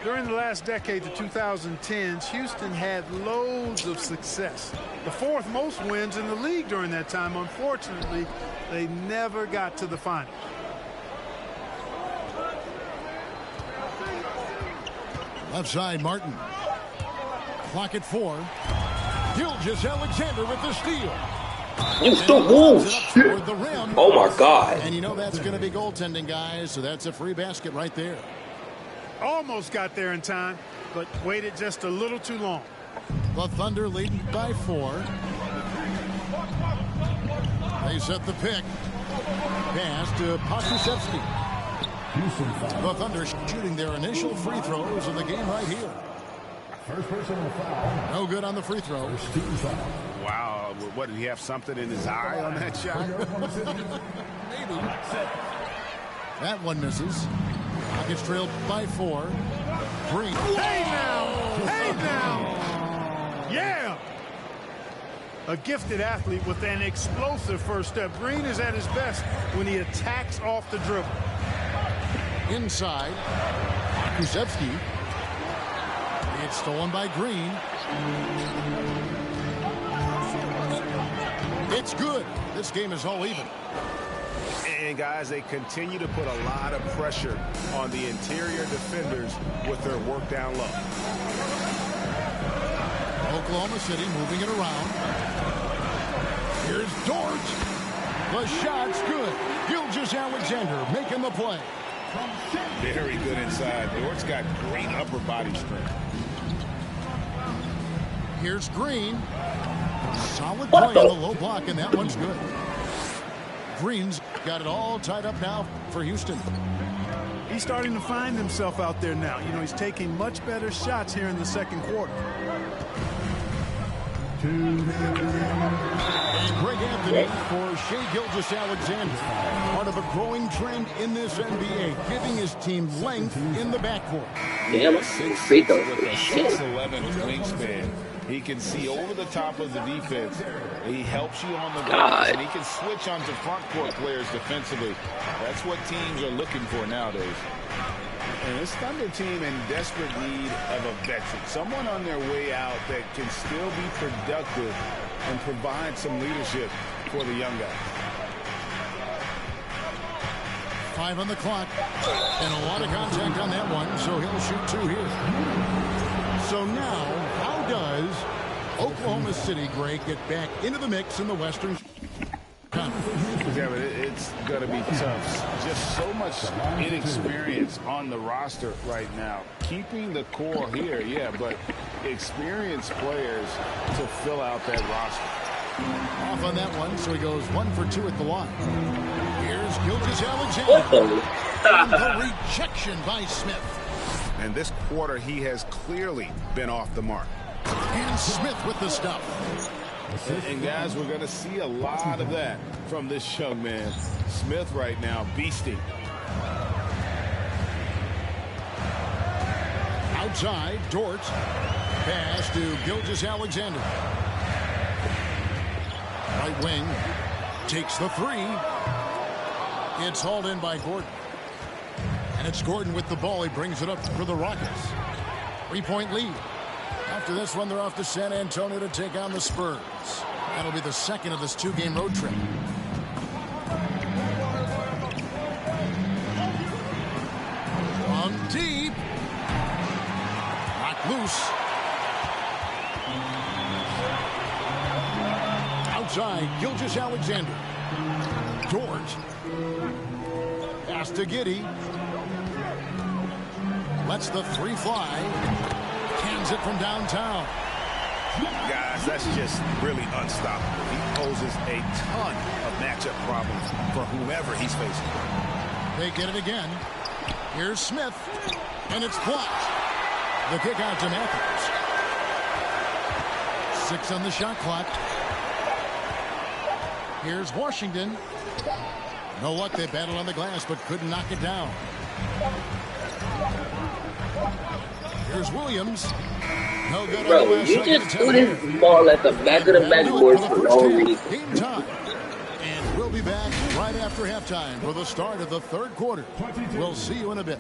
During the last decade, the 2010s, Houston had loads of success. The 4th most wins in the league during that time. Unfortunately, they never got to the final. Left side, Martin. Clock at 4. Gilgeous-Alexander with the steal. You still move. Shit. The rim. Oh my God. And you know that's going to be goaltending, guys, so that's a free basket right there. Almost got there in time, but waited just a little too long. The Thunder leading by 4. They set the pick. Pass to Pokusevski. The Thunder shooting their initial free throws of the game right here. First personal foul. No good on the free throw. Wow, what, did he have something in his eye on that shot? Maybe. That one misses. Rockets trailed by 4. Green. Hey now! Hey now! Yeah! A gifted athlete with an explosive first step. Green is at his best when he attacks off the dribble. Inside. Pokusevski. It's stolen by Green. It's good. This game is all even. And guys, they continue to put a lot of pressure on the interior defenders with their work down low. Oklahoma City moving it around. Here's Dort. The shot's good. Gilgeous-Alexander making the play. Very good inside. Dort's got great upper body strength. Here's Green. Solid play on the low block, and that one's good. Green's got it all tied up now for Houston. He's starting to find himself out there now. You know, he's taking much better shots here in the second quarter. And Greg Anthony for Shai Gilgeous-Alexander. Part of a growing trend in this NBA, giving his team length in the backcourt. Damn, free throw. With a 6'11" wingspan, he can see over the top of the defense. He helps you on the glass, and he can switch onto front court players defensively. That's what teams are looking for nowadays. And this Thunder team in desperate need of a veteran, someone on their way out that can still be productive and provide some leadership for the young guys. 5 on the clock, and a lot of contact on that one, so he'll shoot 2 here. So now, how does Oklahoma City, Greg, get back into the mix in the Western Conference? Yeah, but it's going to be tough. Just so much inexperience on the roster right now. Keeping the core here, yeah, but experienced players to fill out that roster. Off on that one, so he goes 1 for 2 at the line. Here's Gilgeous-Alexander. And the rejection by Smith. And this quarter, he has clearly been off the mark. And Smith with the stuff. And guys, we're going to see a lot of that from this young man. Smith right now, beasting. Outside, Dort. Pass to Gilgeous-Alexander. Right wing. Takes the 3. It's hauled in by Gordon. And it's Gordon with the ball. He brings it up for the Rockets. 3-point lead. After this one, they're off to San Antonio to take on the Spurs. That'll be the second of this 2-game road trip. From deep. Knocked loose. Outside, Gilgeous-Alexander. Dort. Pass to Giddey. Lets the 3 fly. Cans it from downtown. Guys, that's just really unstoppable. He poses a ton of matchup problems for whomever he's facing. They get it again. Here's Smith, and it's blocked. The kick out to Matthews. 6 on the shot clock. Here's Washington. No luck, they battled on the glass, but couldn't knock it down. Here's Williams. No good. Bro, you just threw this ball at the back of the backboard for no reason. Game time. And we'll be back right after halftime for the start of the third quarter. We'll see you in a bit.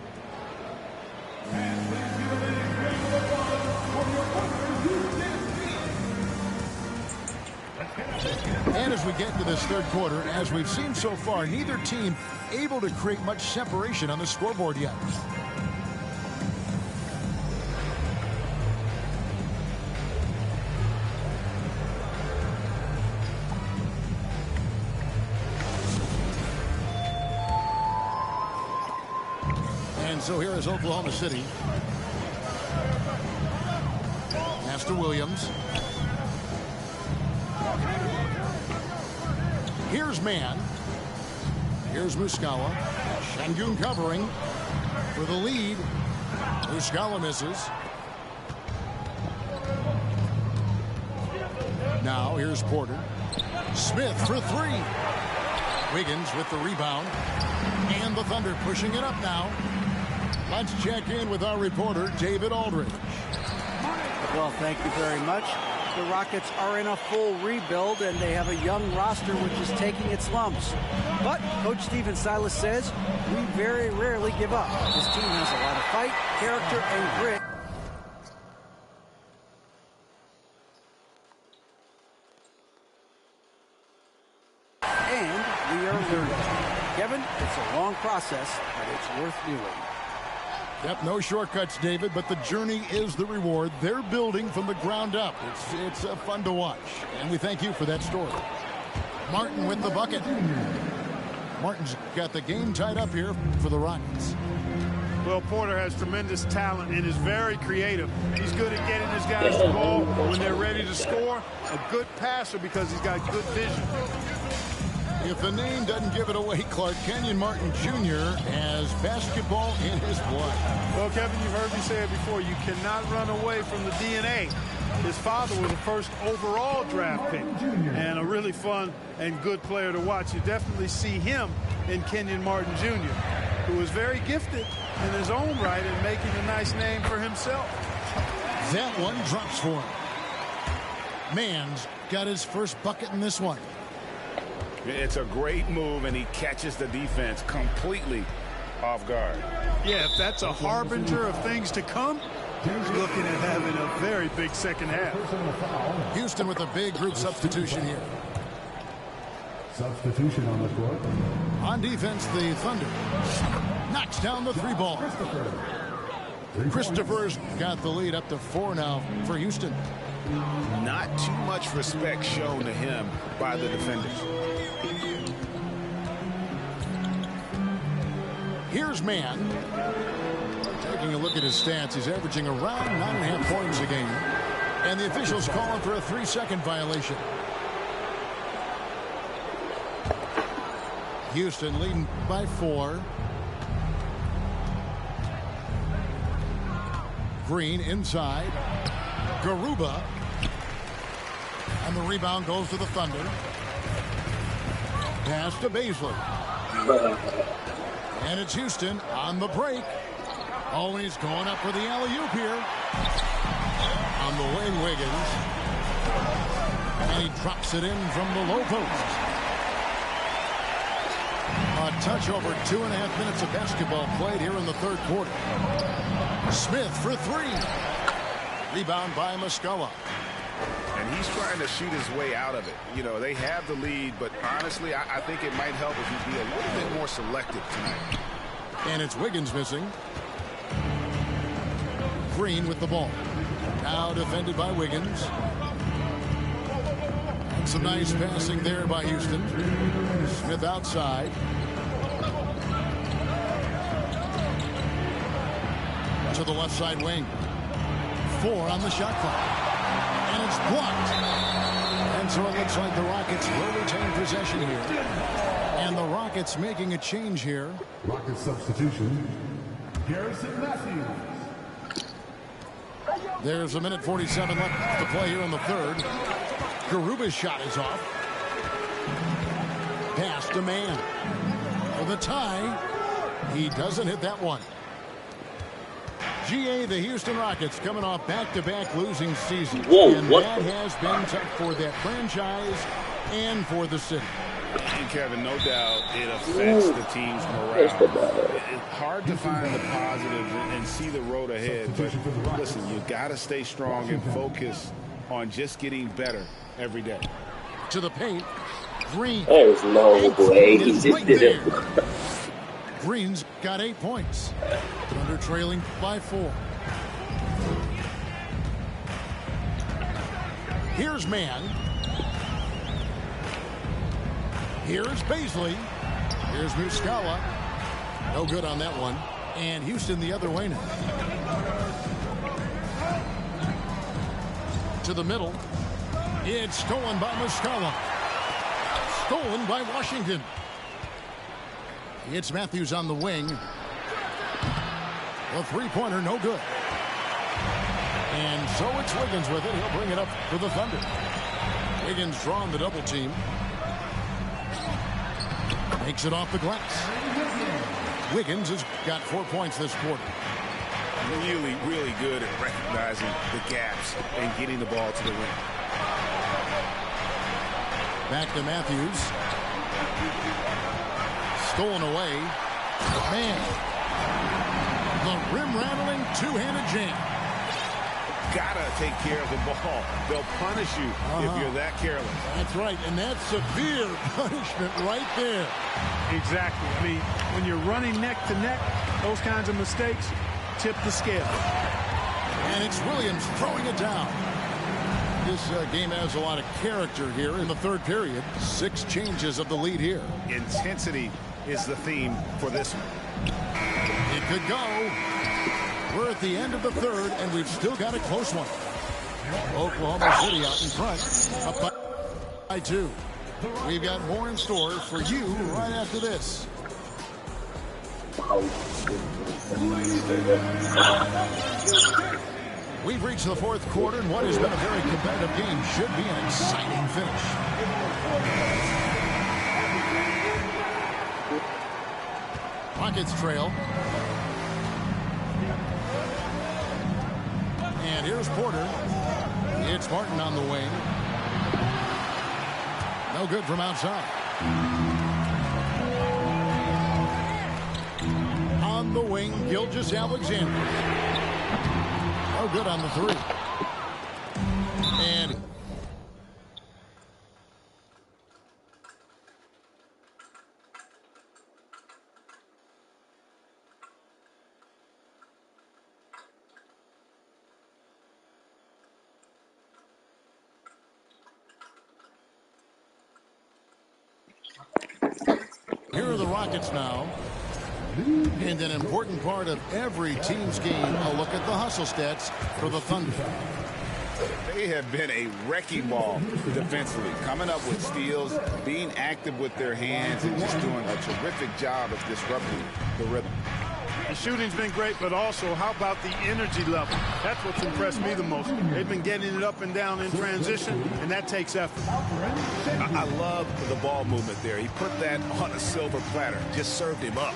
And as we get to this third quarter, as we've seen so far, neither team able to create much separation on the scoreboard yet. And so here is Oklahoma City. Pass to Williams. Here's Mann. Here's Muscala. Şengün covering for the lead. Muscala misses. Now here's Porter. Smith for 3. Wiggins with the rebound. And the Thunder pushing it up now. Let's check in with our reporter, David Aldridge. Well, thank you very much. The Rockets are in a full rebuild, and they have a young roster which is taking its lumps. But Coach Stephen Silas says, we very rarely give up. This team has a lot of fight, character, and grit. And we are learning. Kevin, it's a long process, but it's worth doing. Yep, no shortcuts, David, but the journey is the reward. They're building from the ground up. It's fun to watch, and we thank you for that story. Martin with the bucket. Martin's got the game tied up here for the Rockets. Well, Porter has tremendous talent and is very creative. He's good at getting his guys the ball when they're ready to score. A good passer because he's got good vision. If the name doesn't give it away, Clark, Kenyon Martin Jr. has basketball in his blood. Well, Kevin, you've heard me say it before. You cannot run away from the DNA. His father was a first overall draft pick and a really fun and good player to watch. You definitely see him in Kenyon Martin Jr., who is very gifted in his own right and making a nice name for himself. That one drops for him. Mann's got his first bucket in this one. It's a great move, and he catches the defense completely off guard. Yeah, if that's a harbinger of things to come, he's looking at having a very big second half. Houston with a big group substitution here. Substitution on the court. On defense, the Thunder knocks down the 3 ball. Christopher's got the lead up to 4 now for Houston. Not too much respect shown to him by the defenders. Here's Mann. Taking a look at his stats, he's averaging around 9.5 points a game. And the officials calling for a 3-second violation. Houston leading by 4. Green inside. Garuba. And the rebound goes to the Thunder. Pass to Baisley. And it's Houston on the break. Always going up for the alley-oop here. On the wing, Wiggins. And he drops it in from the low post. A touch over 2.5 minutes of basketball played here in the third quarter. Smith for 3. Rebound by Muscala. And he's trying to shoot his way out of it. You know, they have the lead, but honestly, I think it might help if he'd be a little bit more selective tonight. And it's Wiggins missing. Green with the ball. Now defended by Wiggins. And some nice passing there by Houston. Smith outside. To the left side wing. 4 on the shot clock. And it's blocked. And so it looks like the Rockets will retain possession here. And the Rockets making a change here. Rockets substitution. Garrison Matthews. There's 1:47 left to play here in the third. Garuba's shot is off. Pass to Mann. For the tie. He doesn't hit that one. G.A. the Houston Rockets coming off back-to-back losing seasons. And that has been tough for that franchise and for the city. And Kevin, no doubt it affects the team's morale. It's hard to find the positives and see the road ahead. But listen, you got to stay strong and focus on just getting better every day. To the paint. Green. There's no way he just right did it. Green's got 8 points. Thunder trailing by 4. Here's Mann. Here's Baisley. Here's Muscala. No good on that one. And Houston the other way now. To the middle. It's stolen by Muscala. Stolen by Washington. It's Matthews on the wing. A 3-pointer, no good. And so it's Wiggins with it. He'll bring it up for the Thunder. Wiggins drawing the double team. Makes it off the glass. Wiggins has got 4 points this quarter. Really, really good at recognizing the gaps and getting the ball to the rim. Back to Matthews. Stolen away. Man. The rim-rattling two-handed jam. Gotta take care of the ball. They'll punish you if you're that careless. That's right, and that's severe punishment right there. Exactly. I mean, when you're running neck to neck, those kinds of mistakes tip the scale. And it's Williams throwing it down. this game has a lot of character here in the third period. 6 changes of the lead here. Intensity is the theme for this one. It could go. We're at the end of the third, and we've still got a close one. Oklahoma City out in front, up by 2. We've got more in store for you right after this. We've reached the fourth quarter, and what has been a very competitive game should be an exciting finish. Rockets trail. And here's Porter. It's Martin on the wing. No good from outside. On the wing, Gilgeous-Alexander. No good on the 3. And here are the Rockets now. And an important part of every team's game, a look at the hustle stats for the Thunder. They have been a wrecking ball defensively, coming up with steals, being active with their hands, and just doing a terrific job of disrupting the rhythm. The shooting's been great, but also how about the energy level? That's what's impressed me the most. They've been getting it up and down in transition, and that takes effort. I love the ball movement there. He put that on a silver platter, just served him up.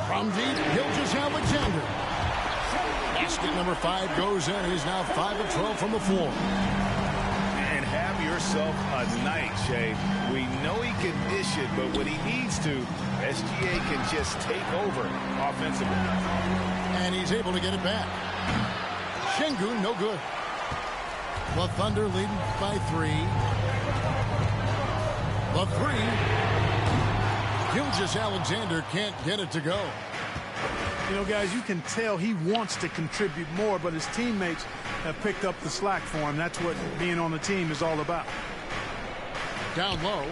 From deep, Gilgeous-Alexander. Basket number 5 goes in. He's now 5 of 12 from the floor. And have yourself a night, Shea. We know he can dish it, but when he needs to, SGA can just take over offensively. And he's able to get it back. Şengün, no good. The Thunder leading by 3. The 3. Gilgeous-Alexander can't get it to go. You know, guys, you can tell he wants to contribute more, but his teammates have picked up the slack for him. That's what being on the team is all about. Down low.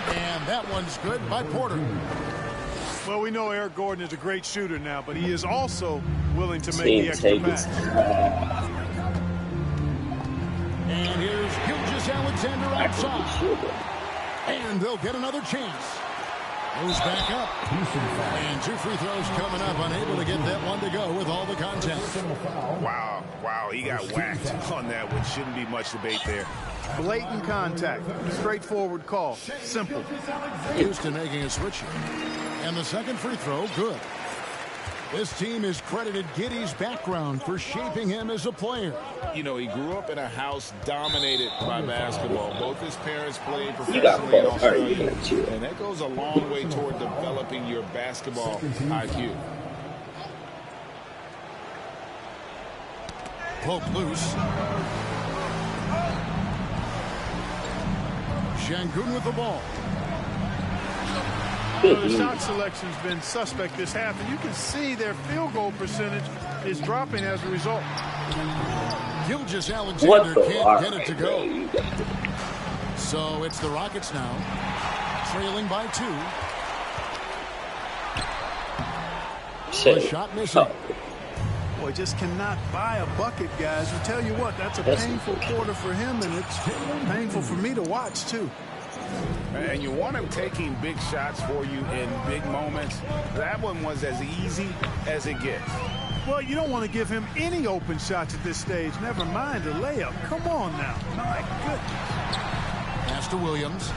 And that one's good by Porter. Well, we know Eric Gordon is a great shooter now, but he is also willing to make the extra pass. And here's Gilgeous-Alexander outside. And they'll get another chance. Moves back up. And 2 free throws coming up. Unable to get that one to go with all the contact. Wow. He got whacked on that one. Shouldn't be much debate there. Blatant contact. Straightforward call. Simple. Houston making a switch. And the second free throw, good. This team has credited Giddey's background for shaping him as a player. You know, he grew up in a house dominated by basketball. Both his parents played professionally in Australia. And that goes a long way toward developing your basketball IQ. Poke loose. Şengün with the ball. The shot selection's been suspect this half, and you can see their field goal percentage is dropping as a result. Gilgeous-Alexander can't get it to go. So it's the Rockets now, trailing by 2. The shot missing. Boy, just cannot buy a bucket, guys. I tell you what, that's a painful quarter for him, and it's painful for me to watch, too. And you want him taking big shots for you in big moments. That one was as easy as it gets. Well, you don't want to give him any open shots at this stage. Never mind a layup. Come on now. My goodness. Pass to Williams.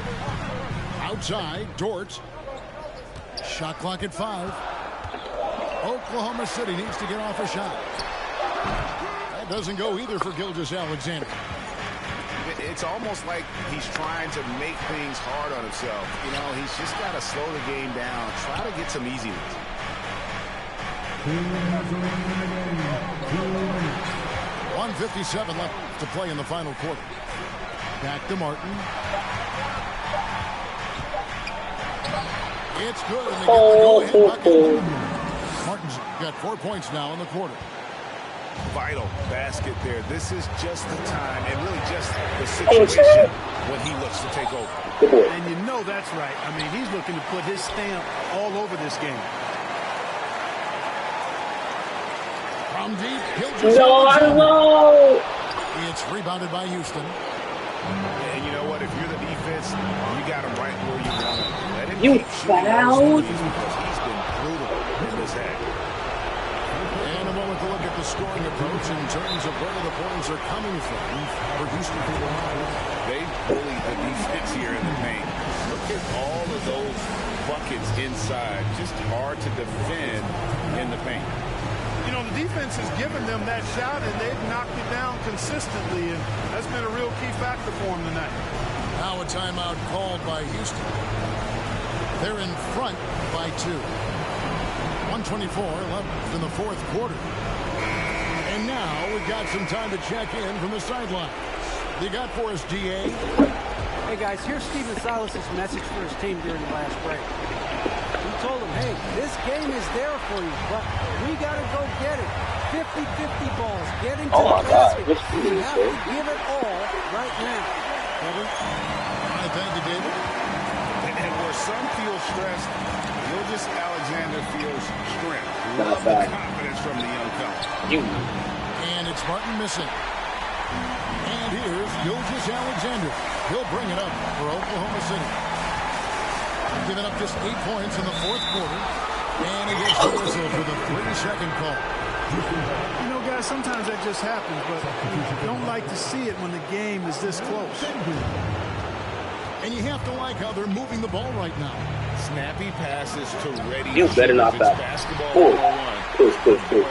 Outside, Dort. Shot clock at 5. Oklahoma City needs to get off a shot. That doesn't go either for Gilgeous-Alexander. It's almost like he's trying to make things hard on himself. You know, he's just got to slow the game down, try to get some easiness. 1:57 left to play in the final quarter. Back to Martin. It's good, and they get the go-ahead bucket. Martin's got 4 points now in the quarter. vital basket there. This is just the time and really just the situation when he looks to take over. And you know that's right. I mean, he's looking to put his stamp all over this game. From deep, he'll just It's rebounded by Houston. And you know what? If you're the defense, you got him right where you want him. Let him You keep shooting those fouled. threes because he's been brutal in this half. And a moment to look at the scoring approach in terms of where the points are coming from for Houston for the line. They bullied the defense here in the paint. Look at all of those buckets inside. Just hard to defend in the paint. You know, the defense has given them that shot, and they've knocked it down consistently, and that's been a real key factor for them tonight. Now a timeout called by Houston. They're in front by 2. 1:24 left in the fourth quarter. And now we've got some time to check in from the sidelines. They got for us, G.A. Hey, guys, here's Stephen Silas' message for his team during the last break. He told them, hey, this game is there for you, but we got to go get it. 50-50 balls, getting to the basket. You have to give it all right now. Kevin? I thank you, David. And where some feel stressed, Alexander feels strength. Not Love bad. the confidence from the young fella. And it's Martin missing. And here's Alexander. He'll bring it up for Oklahoma City. Giving up just 8 points in the fourth quarter. And he gets the whistle for the 3-second call. You know, guys, sometimes that just happens, but you don't like to see it when the game is this close. And you have to like how they're moving the ball right now. Snappy passes to ready. You better not foul. Basketball 101. Push the ball.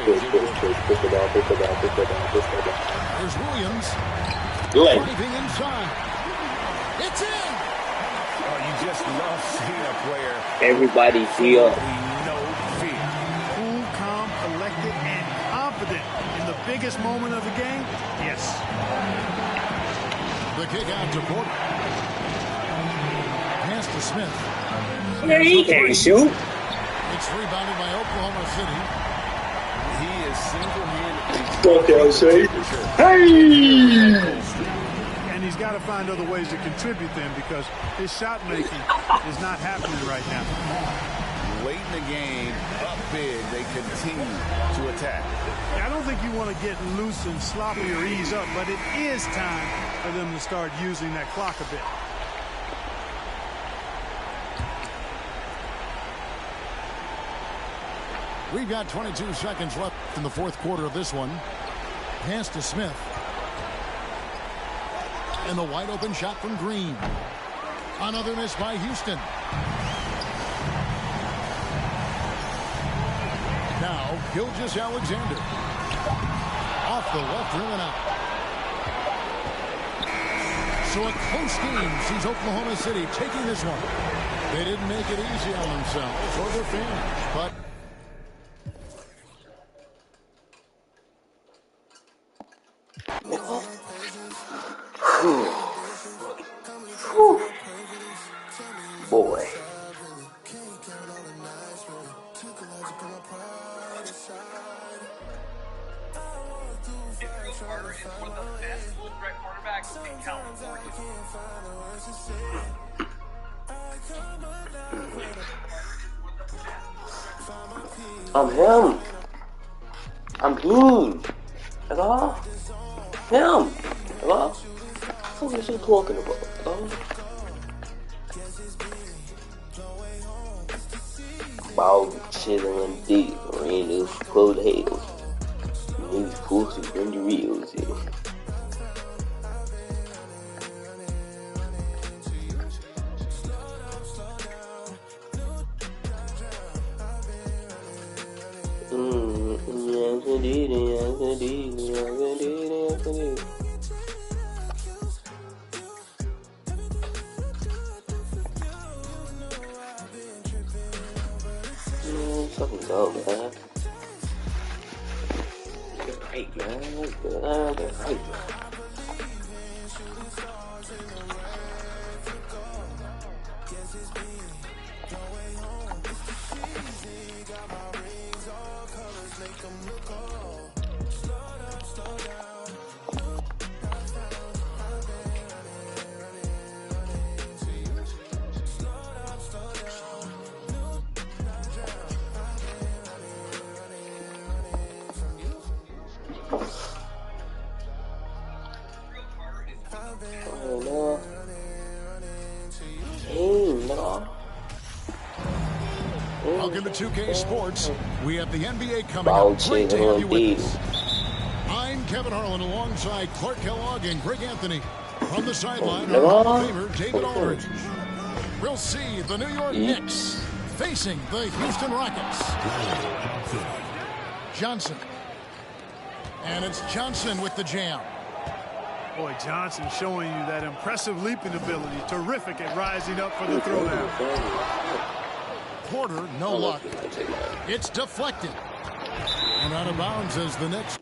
There's Williams. Leg. Driving inside. It's in. Oh, you just love seeing a player. Everybody feel. No fear. Cool, calm, collected, and confident in the biggest moment of the game. Yes. The kick out to Porter. Pass to Smith. Yeah, he can't shoot. It's rebounded by Oklahoma City. He is single-handedly. Okay, say. Hey! And he's got to find other ways to contribute then because his shot making is not happening right now. Late in the game, up big, they continue to attack. I don't think you want to get loose and sloppy or ease up, but it is time for them to start using that clock a bit. We've got 22 seconds left in the fourth quarter of this one. Pass to Smith. And the wide open shot from Green. Another miss by Houston. Now, Alexander. Off the left rim and out. So a close game sees Oklahoma City taking this one. They didn't make it easy on themselves or their fans, but Boy. Carter is one of the best full-threat quarterbacks in California. I'm him. I'm him. Hello? Him. Hello? What is he talking about? Hello? About chilling deep in those cold hills. These fools who bring the reals here. Something dumb, man. Get right, man. Get right, man. Welcome to 2K Sports. We have the NBA coming up. Great to have you with us. I'm Kevin Harlan alongside Clark Kellogg and Greg Anthony. From the sideline, our Hall of Famer David Aldridge. We'll see the New York Knicks facing the Houston Rockets. Johnson. And it's Johnson with the jam. Boy, Johnson showing you that impressive leaping ability. Terrific at rising up for the throwdown. Porter, no luck. It's deflected. And out of bounds as the Knicks.